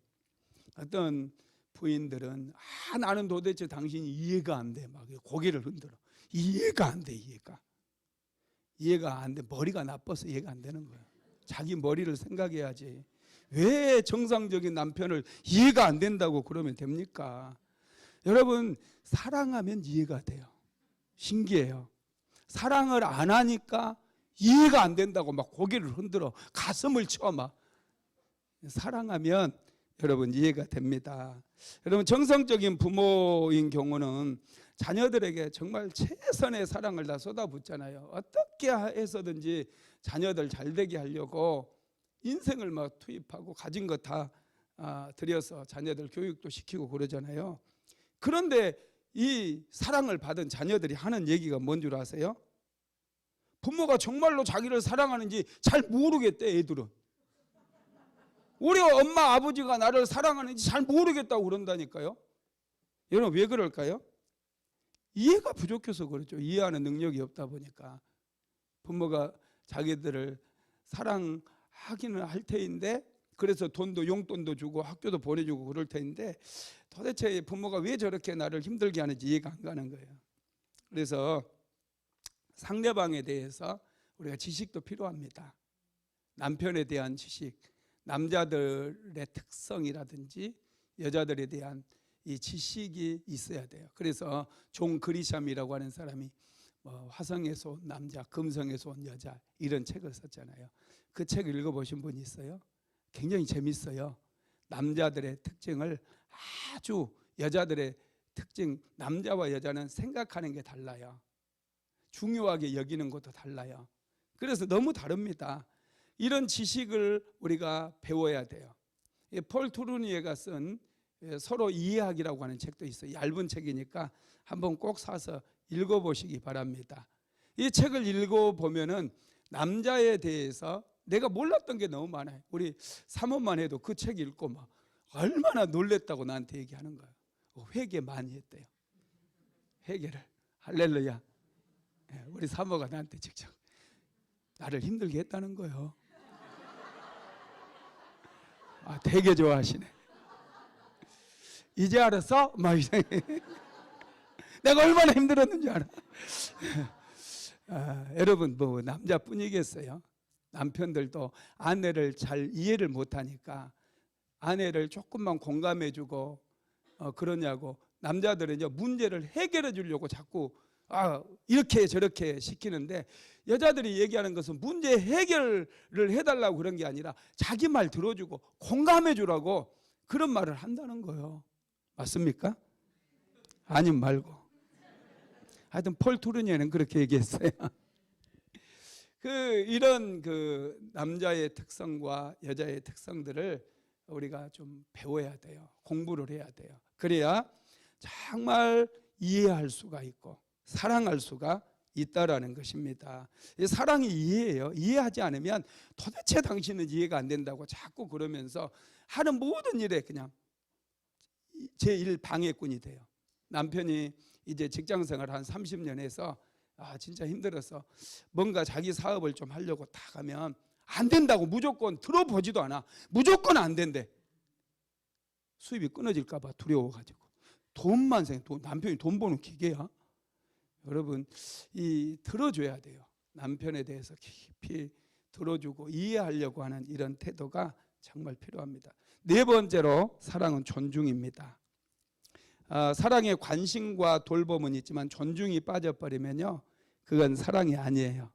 어떤 부인들은 나는 도대체 당신이 이해가 안 돼. 막 고개를 흔들어. 이해가 안 돼. 이해가 안 돼. 머리가 나빠서 이해가 안 되는 거예요. 자기 머리를 생각해야지. 왜 정상적인 남편을 이해가 안 된다고 그러면 됩니까? 여러분, 사랑하면 이해가 돼요. 신기해요. 사랑을 안 하니까 이해가 안 된다고 막 고개를 흔들어 가슴을 쳐 막. 사랑하면 여러분 이해가 됩니다. 여러분, 정성적인 부모인 경우는 자녀들에게 정말 최선의 사랑을 다 쏟아붓잖아요. 어떻게 해서든지 자녀들 잘 되게 하려고 인생을 막 투입하고 가진 거 다 들여서 자녀들 교육도 시키고 그러잖아요. 그런데 이 사랑을 받은 자녀들이 하는 얘기가 뭔 줄 아세요? 부모가 정말로 자기를 사랑하는지 잘 모르겠대. 애들은 우리 엄마 아버지가 나를 사랑하는지 잘 모르겠다고 그런다니까요. 여러분, 왜 그럴까요? 이해가 부족해서 그렇죠. 이해하는 능력이 없다 보니까. 부모가 자기들을 사랑하기는 할 테인데, 그래서 용돈도 주고 학교도 보내주고 그럴 테인데, 도대체 부모가 왜 저렇게 나를 힘들게 하는지 이해가 안 가는 거예요. 그래서 상대방에 대해서 우리가 지식도 필요합니다. 남편에 대한 지식, 남자들의 특성이라든지 여자들에 대한 이 지식이 있어야 돼요. 그래서 존 그리샴이라고 하는 사람이 화성에서 온 남자, 금성에서 온 여자 이런 책을 썼잖아요. 그 책 읽어보신 분 있어요? 굉장히 재밌어요. 남자들의 특징을 아주, 여자들의 특징, 남자와 여자는 생각하는 게 달라요. 중요하게 여기는 것도 달라요. 그래서 너무 다릅니다. 이런 지식을 우리가 배워야 돼요. 폴 투르니에가 쓴 서로 이해하기라고 하는 책도 있어요. 얇은 책이니까 한번 꼭 사서 읽어보시기 바랍니다. 이 책을 읽어보면은 남자에 대해서 내가 몰랐던 게 너무 많아요. 우리 사모만 해도 그 책 읽고 막 얼마나 놀랬다고 나한테 얘기하는 거예요. 회개 많이 했대요. 회개를. 할렐루야. 우리 사모가 나한테 직접 나를 힘들게 했다는 거예요. 되게 좋아하시네. 이제 알았어? 막 이상해. 내가 얼마나 힘들었는지 알아. 여러분, 뭐 남자뿐이겠어요. 남편들도 아내를 잘 이해를 못하니까 아내를 조금만 공감해주고 그러냐고. 남자들은요, 문제를 해결해 주려고 자꾸 이렇게 저렇게 시키는데, 여자들이 얘기하는 것은 문제 해결을 해달라고 그런 게 아니라 자기 말 들어주고 공감해 주라고 그런 말을 한다는 거예요. 맞습니까? 아님 말고. 하여튼 폴 투르니에는 그렇게 얘기했어요. 이런 남자의 특성과 여자의 특성들을 우리가 좀 배워야 돼요. 공부를 해야 돼요. 그래야 정말 이해할 수가 있고 사랑할 수가 있다라는 것입니다. 사랑이 이해예요. 이해하지 않으면 도대체 당신은 이해가 안 된다고 자꾸 그러면서 하는 모든 일에 그냥 제1 방해꾼이 돼요. 남편이 이제 직장생활 한 30년 해서 진짜 힘들어서 뭔가 자기 사업을 좀 하려고 다 가면 안 된다고 무조건 들어보지도 않아. 무조건 안 된대. 수입이 끊어질까 봐 두려워가지고 돈만 남편이 돈 버는 기계야. 여러분 들어줘야 돼요. 남편에 대해서 깊이 들어주고 이해하려고 하는 이런 태도가 정말 필요합니다. 네 번째로 사랑은 존중입니다. 사랑에 관심과 돌봄은 있지만 존중이 빠져버리면요 그건 사랑이 아니에요.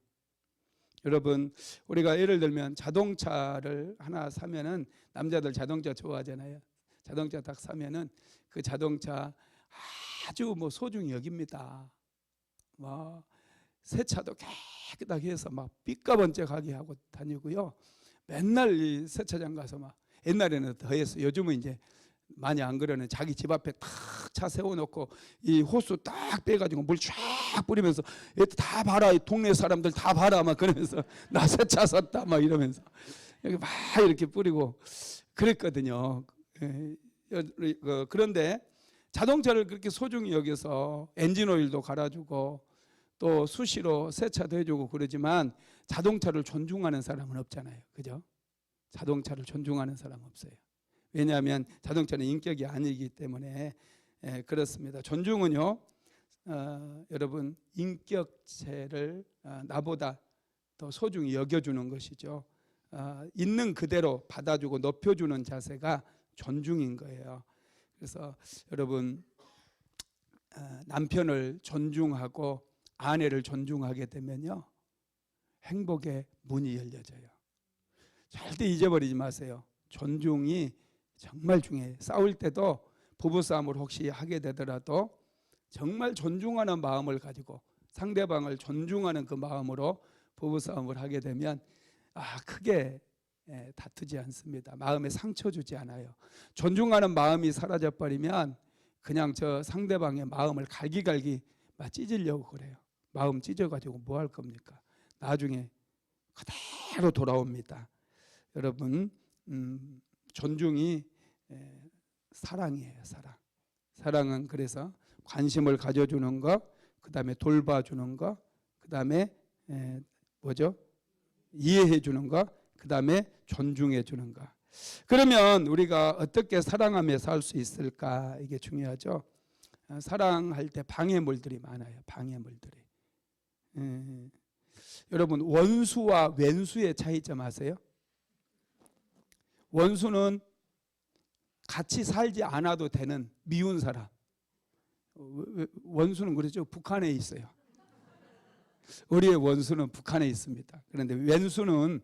여러분 우리가 예를 들면 자동차를 하나 사면은 남자들 자동차 좋아하잖아요. 자동차 딱 사면은 그 자동차 아주 소중히 여깁니다. 세차도 깨끗하게 해서 삐까번쩍하게 하고 다니고요. 맨날 이 세차장 가서 옛날에는 더 했어. 요즘은 이제 많이 안 그러는 자기 집 앞에 탁 차 세워놓고 이 호수 딱 빼가지고 물 쫙 뿌리면서 다 봐라 이 동네 사람들 다 봐라 그러면서 나 새 차 샀다 이러면서 여기 이렇게 뿌리고 그랬거든요. 그런데 자동차를 그렇게 소중히 여기서 엔진 오일도 갈아주고 또 수시로 세차도 해주고 그러지만 자동차를 존중하는 사람은 없잖아요. 그죠? 자동차를 존중하는 사람은 없어요. 왜냐하면 자동차는 인격이 아니기 때문에 그렇습니다. 존중은요 여러분 인격체를 나보다 더 소중히 여겨주는 것이죠. 있는 그대로 받아주고 높여주는 자세가 존중인 거예요. 그래서 여러분 남편을 존중하고 아내를 존중하게 되면요 행복의 문이 열려져요. 절대 잊어버리지 마세요. 존중이 정말 중요해요. 싸울 때도 부부싸움을 혹시 하게 되더라도 정말 존중하는 마음을 가지고 상대방을 존중하는 그 마음으로 부부싸움을 하게 되면 크게 다투지 않습니다. 마음에 상처 주지 않아요. 존중하는 마음이 사라져버리면 그냥 저 상대방의 마음을 갈기갈기 찢으려고 그래요. 마음 찢어가지고 뭐 할 겁니까? 나중에 그대로 돌아옵니다. 여러분 존중이 사랑이에요. 사랑은 그래서 관심을 가져주는 것, 그 다음에 돌봐주는 것, 그 다음에 이해해주는 것, 그 다음에 존중해주는 것. 그러면 우리가 어떻게 사랑하며 살 수 있을까? 이게 중요하죠. 사랑할 때 방해물들이 많아요. 방해물들이. 여러분 원수와 왼수의 차이점 아세요? 원수는 같이 살지 않아도 되는 미운 사람. 원수는 그렇죠. 북한에 있어요. 우리의 원수는 북한에 있습니다. 그런데 왼수는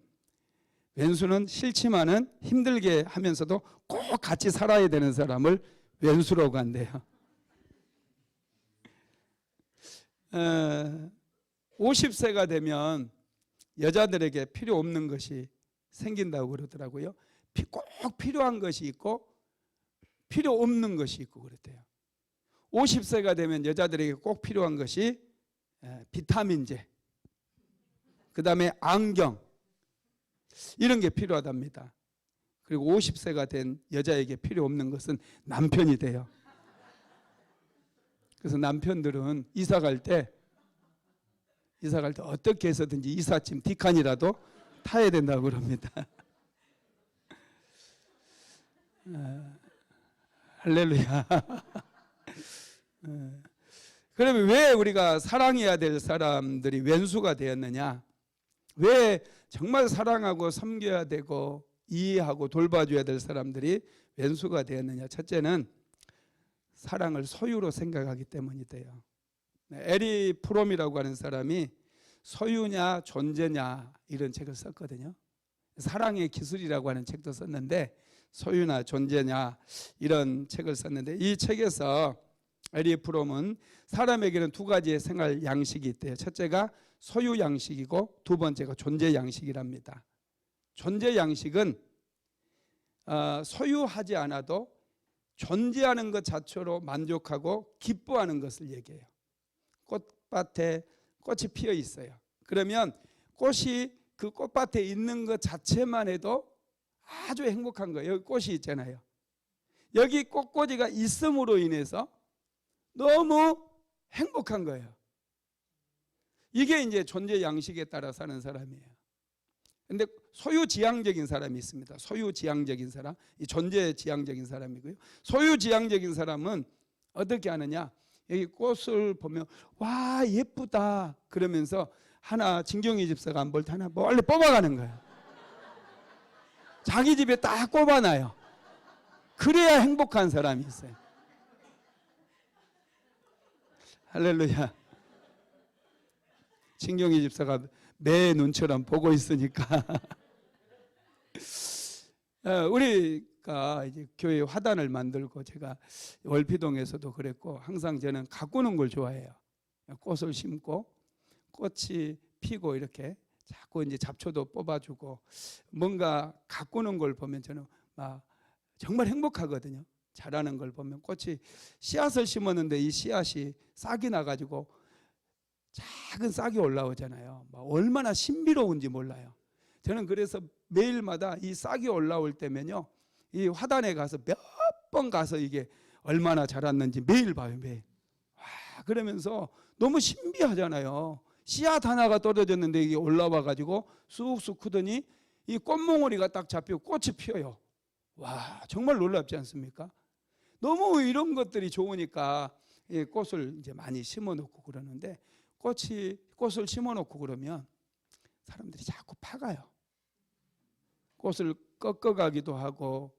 싫지만은 힘들게 하면서도 꼭 같이 살아야 되는 사람을 왼수라고 한대요. 50세가 되면 여자들에게 필요 없는 것이 생긴다고 그러더라고요. 꼭 필요한 것이 있고 필요 없는 것이 있고 그랬대요. 50세가 되면 여자들에게 꼭 필요한 것이 비타민제, 그 다음에 안경 이런 게 필요하답니다. 그리고 50세가 된 여자에게 필요 없는 것은 남편이 돼요. 그래서 남편들은 이사 갈 때 어떻게 해서든지 이삿짐 뒷칸이라도 타야 된다고 그럽니다. 할렐루야. 그러면 왜 우리가 사랑해야 될 사람들이 왼수가 되었느냐? 왜 정말 사랑하고 섬겨야 되고 이해하고 돌봐줘야 될 사람들이 왼수가 되었느냐? 첫째는 사랑을 소유로 생각하기 때문이 돼요. 에리 프롬이라고 하는 사람이 소유냐 존재냐 이런 책을 썼거든요. 사랑의 기술이라고 하는 책도 썼는데 소유나 존재냐 이런 책을 썼는데 이 책에서 에리 프롬은 사람에게는 두 가지의 생활 양식이 있대요. 첫째가 소유 양식이고 두 번째가 존재 양식이랍니다. 존재 양식은 소유하지 않아도 존재하는 것 자체로 만족하고 기뻐하는 것을 얘기해요. 꽃밭에 꽃이 피어 있어요. 그러면 꽃이 그 꽃밭에 있는 것 자체만 해도 아주 행복한 거예요. 여기 꽃이 있잖아요. 여기 꽃꽂이가 있음으로 인해서 너무 행복한 거예요. 이게 이제 존재 양식에 따라 사는 사람이에요. 근데 소유지향적인 사람이 있습니다. 소유지향적인 사람, 이 존재지향적인 사람이고요. 소유지향적인 사람은 어떻게 하느냐? 여기 꽃을 보면 와 예쁘다 그러면서 하나 진경이 집사가 안 볼 때 하나 멀리 뽑아가는 거예요. 자기 집에 딱 꼽아놔요. 그래야 행복한 사람이 있어요. 할렐루야. 진경이 집사가 매 눈처럼 보고 있으니까 우리가 이제 교회 화단을 만들고 제가 월피동에서도 그랬고 항상 저는 가꾸는 걸 좋아해요. 꽃을 심고 꽃이 피고 이렇게 자꾸 이제 잡초도 뽑아주고 뭔가 가꾸는 걸 보면 저는 막 정말 행복하거든요. 자라는 걸 보면 꽃이 씨앗을 심었는데 이 씨앗이 싹이 나가지고 작은 싹이 올라오잖아요. 막 얼마나 신비로운지 몰라요. 저는 그래서 매일마다 이 싹이 올라올 때면요, 이 화단에 가서 몇 번 가서 이게 얼마나 자랐는지 매일 봐요. 매일. 와, 그러면서 너무 신비하잖아요. 씨앗 하나가 떨어졌는데 이게 올라와 가지고 쑥쑥 크더니 이 꽃몽오리가 딱 잡히고 꽃이 피어요. 와, 정말 놀랍지 않습니까? 너무 이런 것들이 좋으니까 꽃을 이제 많이 심어놓고 그러는데 꽃을 심어놓고 그러면 사람들이 자꾸 파가요. 꽃을 꺾어가기도 하고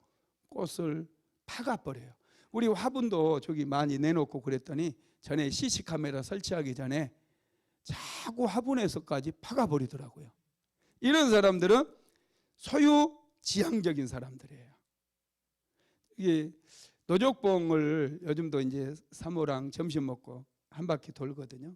꽃을 파가버려요. 우리 화분도 저기 많이 내놓고 그랬더니 전에 CC 카메라 설치하기 전에 자꾸 화분에서까지 파가버리더라고요. 이런 사람들은 소유지향적인 사람들이에요. 이게 노족봉을 요즘도 이제 사모랑 점심 먹고 한 바퀴 돌거든요.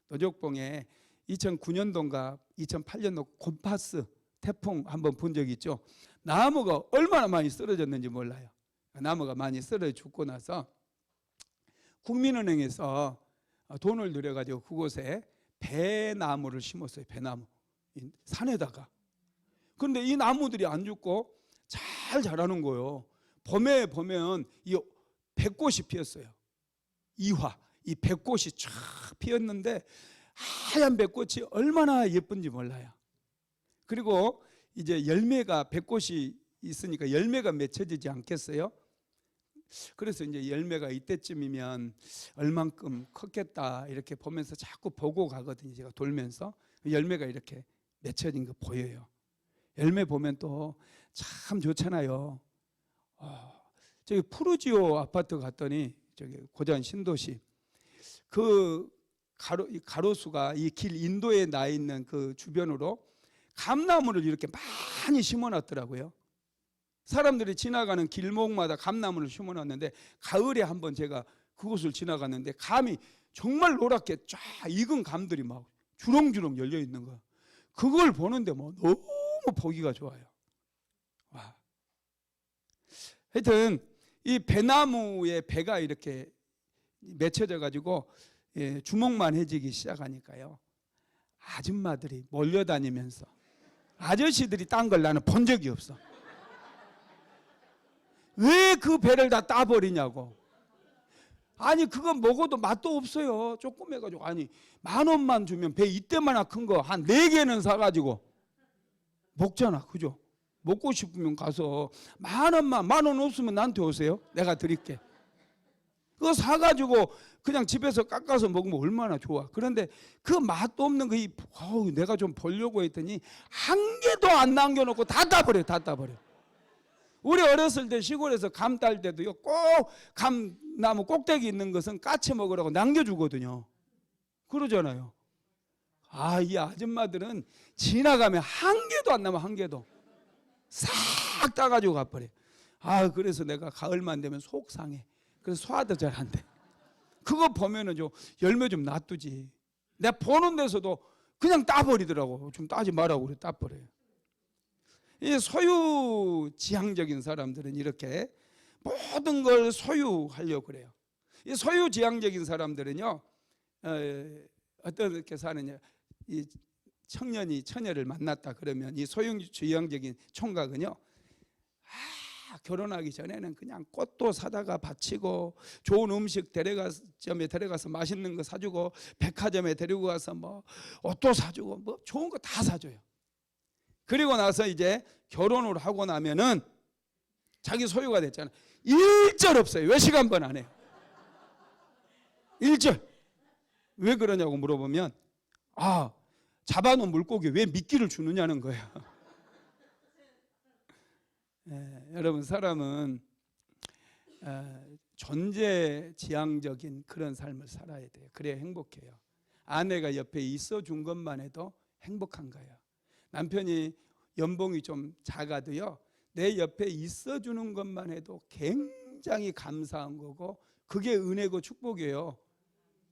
노족봉에 2009년도인가 2008년도 곰파스 태풍 한번 본 적이 있죠. 나무가 얼마나 많이 쓰러졌는지 몰라요. 나무가 많이 쓰러져 죽고 나서 국민은행에서 돈을 들여가지고 그곳에 배나무를 심었어요. 배나무 산에다가. 그런데 이 나무들이 안 죽고 잘 자라는 거예요. 봄에 보면 이 백꽃이 피었어요. 이화, 이 백꽃이 쫙 피었는데 하얀 백꽃이 얼마나 예쁜지 몰라요. 그리고 이제 열매가 백꽃이 있으니까 열매가 맺혀지지 않겠어요? 그래서 이제 열매가 이때쯤이면 얼만큼 컸겠다 이렇게 보면서 자꾸 보고 가거든요. 제가 돌면서 열매가 이렇게 맺혀진 거 보여요. 열매 보면 또 참 좋잖아요. 저기 푸르지오 아파트 갔더니 저기 고전 신도시 그 가로수가 이 길 인도에 나 있는 그 주변으로 감나무를 이렇게 많이 심어놨더라고요. 사람들이 지나가는 길목마다 감나무를 심어놨는데 가을에 한번 제가 그곳을 지나갔는데 감이 정말 노랗게 쫙 익은 감들이 막 주렁주렁 열려 있는 거야. 그걸 보는데 뭐 너무 보기가 좋아요. 와. 하여튼 이 배나무에 배가 이렇게 맺혀져 가지고 주먹만 해지기 시작하니까요. 아줌마들이 몰려다니면서 아저씨들이 딴 걸 나는 본 적이 없어. 왜 그 배를 다 따버리냐고. 아니 그건 먹어도 맛도 없어요. 조금 해가지고 아니 10,000원만 주면 배 이때만한 큰 거 한 4개는 사가지고 먹잖아. 그죠? 먹고 싶으면 가서 10,000원만 10,000원 없으면 나한테 오세요. 내가 드릴게. 그거 사가지고 그냥 집에서 깎아서 먹으면 얼마나 좋아. 그런데 그 맛도 없는 거 내가 좀 보려고 했더니 한 개도 안 남겨놓고 다 따버려. 다 따버려. 우리 어렸을 때 시골에서 감 딸 때도요, 꼭 감나무 꼭대기 있는 것은 까치 먹으라고 남겨주거든요. 그러잖아요. 이 아줌마들은 지나가면 한 개도 안 남아. 한 개도 싹 따가지고 가버려. 그래서 내가 가을만 되면 속 상해. 그래서 소화도 잘 안 돼. 그거 보면은 좀 열매 좀 놔두지. 내가 보는 데서도 그냥 따버리더라고. 좀 따지 말라고 그래. 따버려요. 이 소유지향적인 사람들은 이렇게 모든 걸 소유하려고 그래요. 이 소유지향적인 사람들은요, 어떻게 사느냐. 이 청년이 처녀를 만났다 그러면 이 소유지향적인 총각은요, 결혼하기 전에는 그냥 꽃도 사다가 바치고 좋은 음식 점에 데려가서 맛있는 거 사주고 백화점에 데리고 가서 뭐 옷도 사주고 뭐 좋은 거 다 사줘요. 그리고 나서 이제 결혼을 하고 나면은 자기 소유가 됐잖아요. 일절 없어요. 외식 한 번 안 해요. 일절. 왜 그러냐고 물어보면 잡아놓은 물고기 왜 미끼를 주느냐는 거예요. 여러분, 사람은 존재지향적인 그런 삶을 살아야 돼요. 그래야 행복해요. 아내가 옆에 있어준 것만 해도 행복한 거예요. 남편이 연봉이 좀 작아도요, 내 옆에 있어주는 것만 해도 굉장히 감사한 거고 그게 은혜고 축복이에요.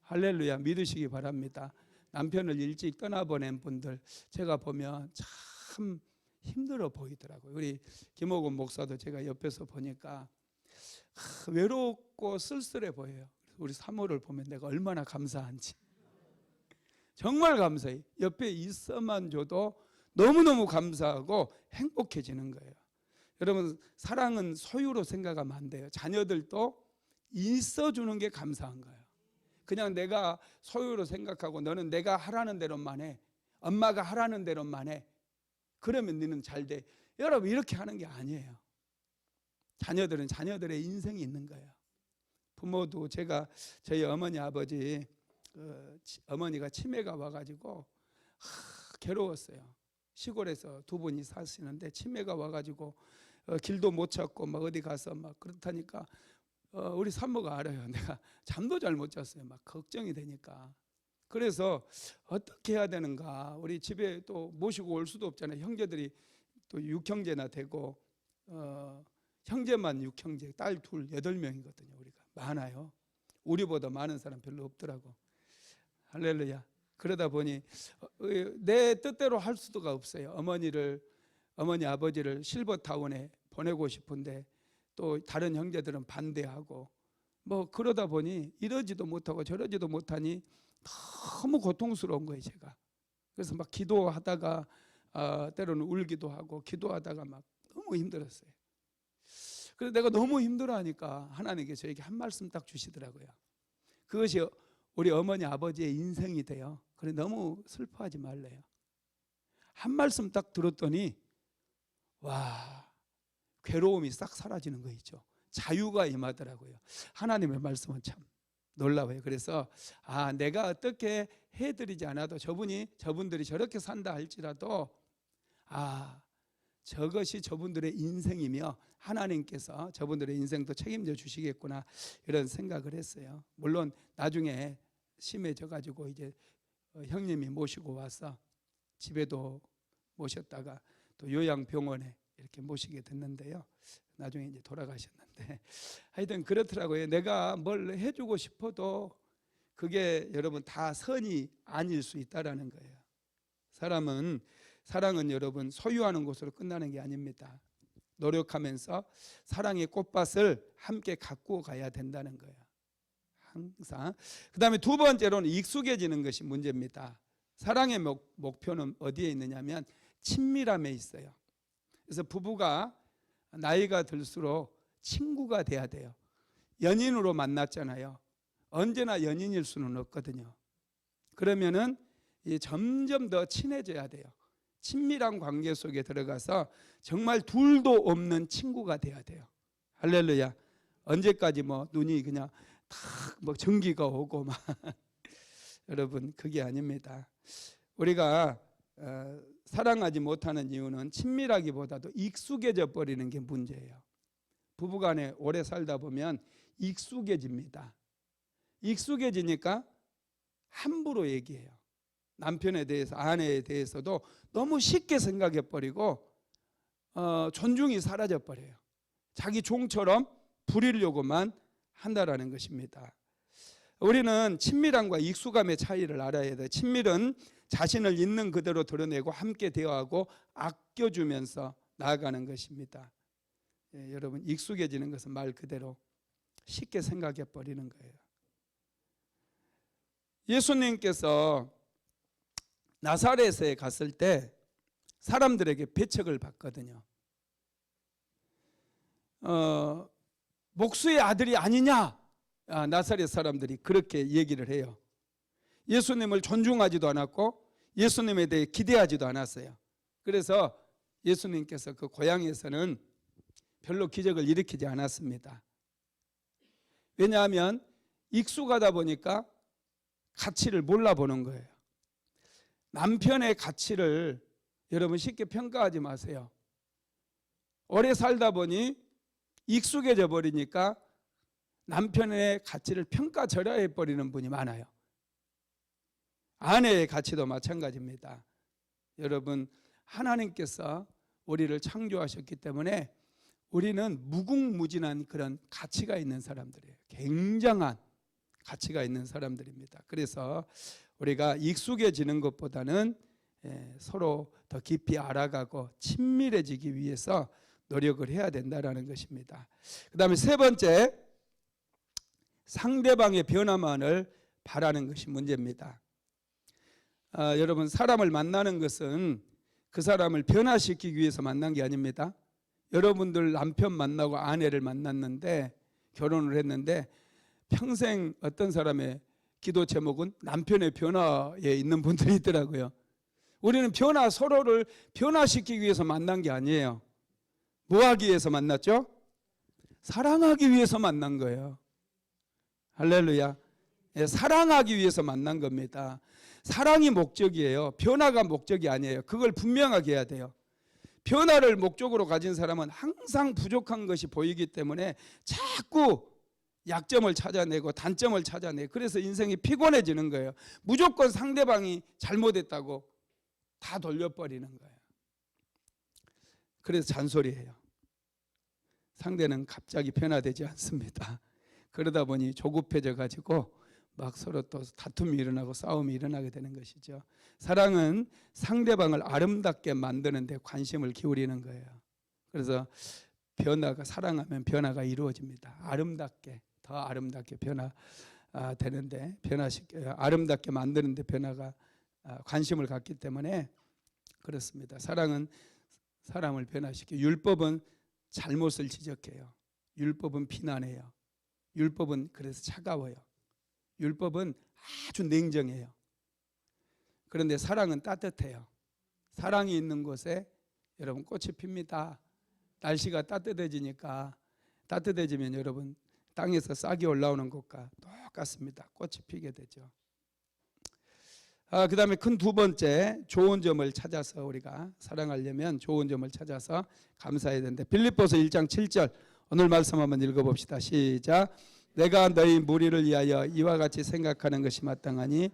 할렐루야. 믿으시기 바랍니다. 남편을 일찍 떠나보낸 분들 제가 보면 참 힘들어 보이더라고요. 우리 김옥원 목사도 제가 옆에서 보니까 외롭고 쓸쓸해 보여요. 우리 사모를 보면 내가 얼마나 감사한지. 정말 감사해. 옆에 있어만 줘도 너무너무 감사하고 행복해지는 거예요. 여러분, 사랑은 소유로 생각하면 안 돼요. 자녀들도 있어주는 게 감사한 거예요. 그냥 내가 소유로 생각하고 너는 내가 하라는 대로만 해, 엄마가 하라는 대로만 해, 그러면 너는 잘 돼. 여러분, 이렇게 하는 게 아니에요. 자녀들은 자녀들의 인생이 있는 거예요. 부모도 제가 저희 어머니 아버지 어머니가 치매가 와가지고 괴로웠어요. 시골에서 두 분이 사시는데 치매가 와가지고 길도 못 찾고 막 어디 가서 막 그렇다니까 우리 산모가 알아요. 내가 잠도 잘 못 잤어요. 막 걱정이 되니까. 그래서 어떻게 해야 되는가. 우리 집에 또 모시고 올 수도 없잖아요. 형제들이 또 6형제나 되고 형제만 6형제, 딸 둘 8명이거든요. 우리가 많아요. 우리보다 많은 사람 별로 없더라고. 할렐루야. 그러다 보니 내 뜻대로 할 수가 없어요. 어머니 아버지를 실버타운에 보내고 싶은데 또 다른 형제들은 반대하고 뭐 그러다 보니 이러지도 못하고 저러지도 못하니 너무 고통스러운 거예요, 제가. 그래서 막 기도하다가 때로는 울기도 하고 기도하다가 막 너무 힘들었어요. 그래서 내가 너무 힘들어하니까 하나님께 저에게 한 말씀 딱 주시더라고요. 그것이 우리 어머니 아버지의 인생이 돼요. 그래 너무 슬퍼하지 말래요. 한 말씀 딱 들었더니 와, 괴로움이 싹 사라지는 거 있죠. 자유가 임하더라고요. 하나님의 말씀은 참 놀라워요. 그래서 내가 어떻게 해드리지 않아도 저분들이 저렇게 산다 할지라도 저것이 저분들의 인생이며 하나님께서 저분들의 인생도 책임져 주시겠구나 이런 생각을 했어요. 물론 나중에 심해져 가지고 이제 형님이 모시고 와서 집에도 모셨다가 또 요양병원에 이렇게 모시게 됐는데요. 나중에 이제 돌아가셨는데 하여튼 그렇더라고요. 내가 뭘 해주고 싶어도 그게 여러분 다 선이 아닐 수 있다라는 거예요. 사랑은 여러분 소유하는 것으로 끝나는 게 아닙니다. 노력하면서 사랑의 꽃밭을 함께 가꾸어 가야 된다는 거예요. 항상. 그 다음에 두 번째로는 익숙해지는 것이 문제입니다. 사랑의 목표는 어디에 있느냐면 친밀함에 있어요. 그래서 부부가 나이가 들수록 친구가 돼야 돼요. 연인으로 만났잖아요. 언제나 연인일 수는 없거든요. 그러면은 점점 더 친해져야 돼요. 친밀한 관계 속에 들어가서 정말 둘도 없는 친구가 돼야 돼요. 할렐루야. 언제까지 뭐 눈이 그냥 탁 뭐 전기가 오고 막 여러분 그게 아닙니다. 우리가 사랑하지 못하는 이유는 친밀하기보다도 익숙해져 버리는 게 문제예요. 부부간에 오래 살다 보면 익숙해집니다. 익숙해지니까 함부로 얘기해요. 남편에 대해서 아내에 대해서도 너무 쉽게 생각해 버리고 존중이 사라져 버려요. 자기 종처럼 부리려고만 한다라는 것입니다. 우리는 친밀함과 익숙함의 차이를 알아야 돼요. 친밀은 자신을 있는 그대로 드러내고 함께 대화하고 아껴주면서 나아가는 것입니다. 여러분, 익숙해지는 것은 말 그대로 쉽게 생각해 버리는 거예요. 예수님께서 나사렛에 갔을 때 사람들에게 배척을 받거든요. 목수의 아들이 아니냐? 나사렛 사람들이 그렇게 얘기를 해요. 예수님을 존중하지도 않았고 예수님에 대해 기대하지도 않았어요. 그래서 예수님께서 그 고향에서는 별로 기적을 일으키지 않았습니다. 왜냐하면 익숙하다 보니까 가치를 몰라보는 거예요. 남편의 가치를 여러분 쉽게 평가하지 마세요. 오래 살다 보니 익숙해져 버리니까 남편의 가치를 평가절하해 버리는 분이 많아요. 아내의 가치도 마찬가지입니다. 여러분, 하나님께서 우리를 창조하셨기 때문에 우리는 무궁무진한 그런 가치가 있는 사람들이에요. 굉장한 가치가 있는 사람들입니다. 그래서 우리가 익숙해지는 것보다는 서로 더 깊이 알아가고 친밀해지기 위해서 노력을 해야 된다는 것입니다. 그 다음에 세 번째, 상대방의 변화만을 바라는 것이 문제입니다. 여러분, 사람을 만나는 것은 그 사람을 변화시키기 위해서 만난 게 아닙니다. 여러분들 남편 만나고 아내를 만났는데, 결혼을 했는데 평생 어떤 사람의 기도 제목은 남편의 변화에 있는 분들이 있더라고요. 우리는 서로를 변화시키기 위해서 만난 게 아니에요. 뭐 하기 위해서 만났죠? 사랑하기 위해서 만난 거예요. 할렐루야. 사랑하기 위해서 만난 겁니다. 사랑이 목적이에요. 변화가 목적이 아니에요. 그걸 분명하게 해야 돼요. 변화를 목적으로 가진 사람은 항상 부족한 것이 보이기 때문에 자꾸 약점을 찾아내고 단점을 찾아내고, 그래서 인생이 피곤해지는 거예요. 무조건 상대방이 잘못했다고 다 돌려버리는 거예요. 그래서 잔소리해요. 상대는 갑자기 변화되지 않습니다. 그러다 보니 조급해져 가지고 막 서로 또 다툼이 일어나고 싸움이 일어나게 되는 것이죠. 사랑은 상대방을 아름답게 만드는 데 관심을 기울이는 거예요. 그래서 사랑하면 변화가 이루어집니다. 더 아름답게 변화되는데, 아름답게 만드는데 변화가 관심을 갖기 때문에 그렇습니다. 사랑은 사람을 변화시켜요. 율법은 잘못을 지적해요. 율법은 비난해요. 율법은 그래서 차가워요. 율법은 아주 냉정해요. 그런데 사랑은 따뜻해요. 사랑이 있는 곳에 여러분 꽃이 핍니다. 날씨가 따뜻해지면 여러분 땅에서 싹이 올라오는 것과 똑같습니다. 꽃이 피게 되죠. 그 다음에 큰 두 번째, 좋은 점을 찾아서, 우리가 사랑하려면 좋은 점을 찾아서 감사해야 되는데, 빌립보서 1장 7절 오늘 말씀 한번 읽어봅시다. 시작. 내가 너희 무리를 위하여 이와 같이 생각하는 것이 마땅하니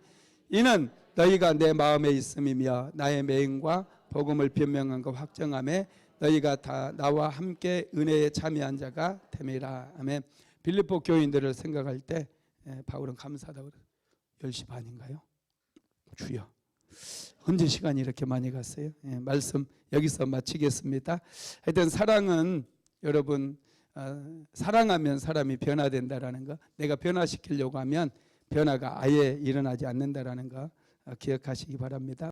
이는 너희가 내 마음에 있음이며 나의 매임과 복음을 변명한 것 확정함에 너희가 다 나와 함께 은혜에 참여한 자가 됨이라. 아멘. 빌립보 교인들을 생각할 때 바울은 감사하다고 그래요. 10시 반인가요? 주여, 언제 시간이 이렇게 많이 갔어요? 말씀 여기서 마치겠습니다. 하여튼 사랑은 여러분, 사랑하면 사람이 변화된다라는 거, 내가 변화시키려고 하면 변화가 아예 일어나지 않는다라는 거 기억하시기 바랍니다.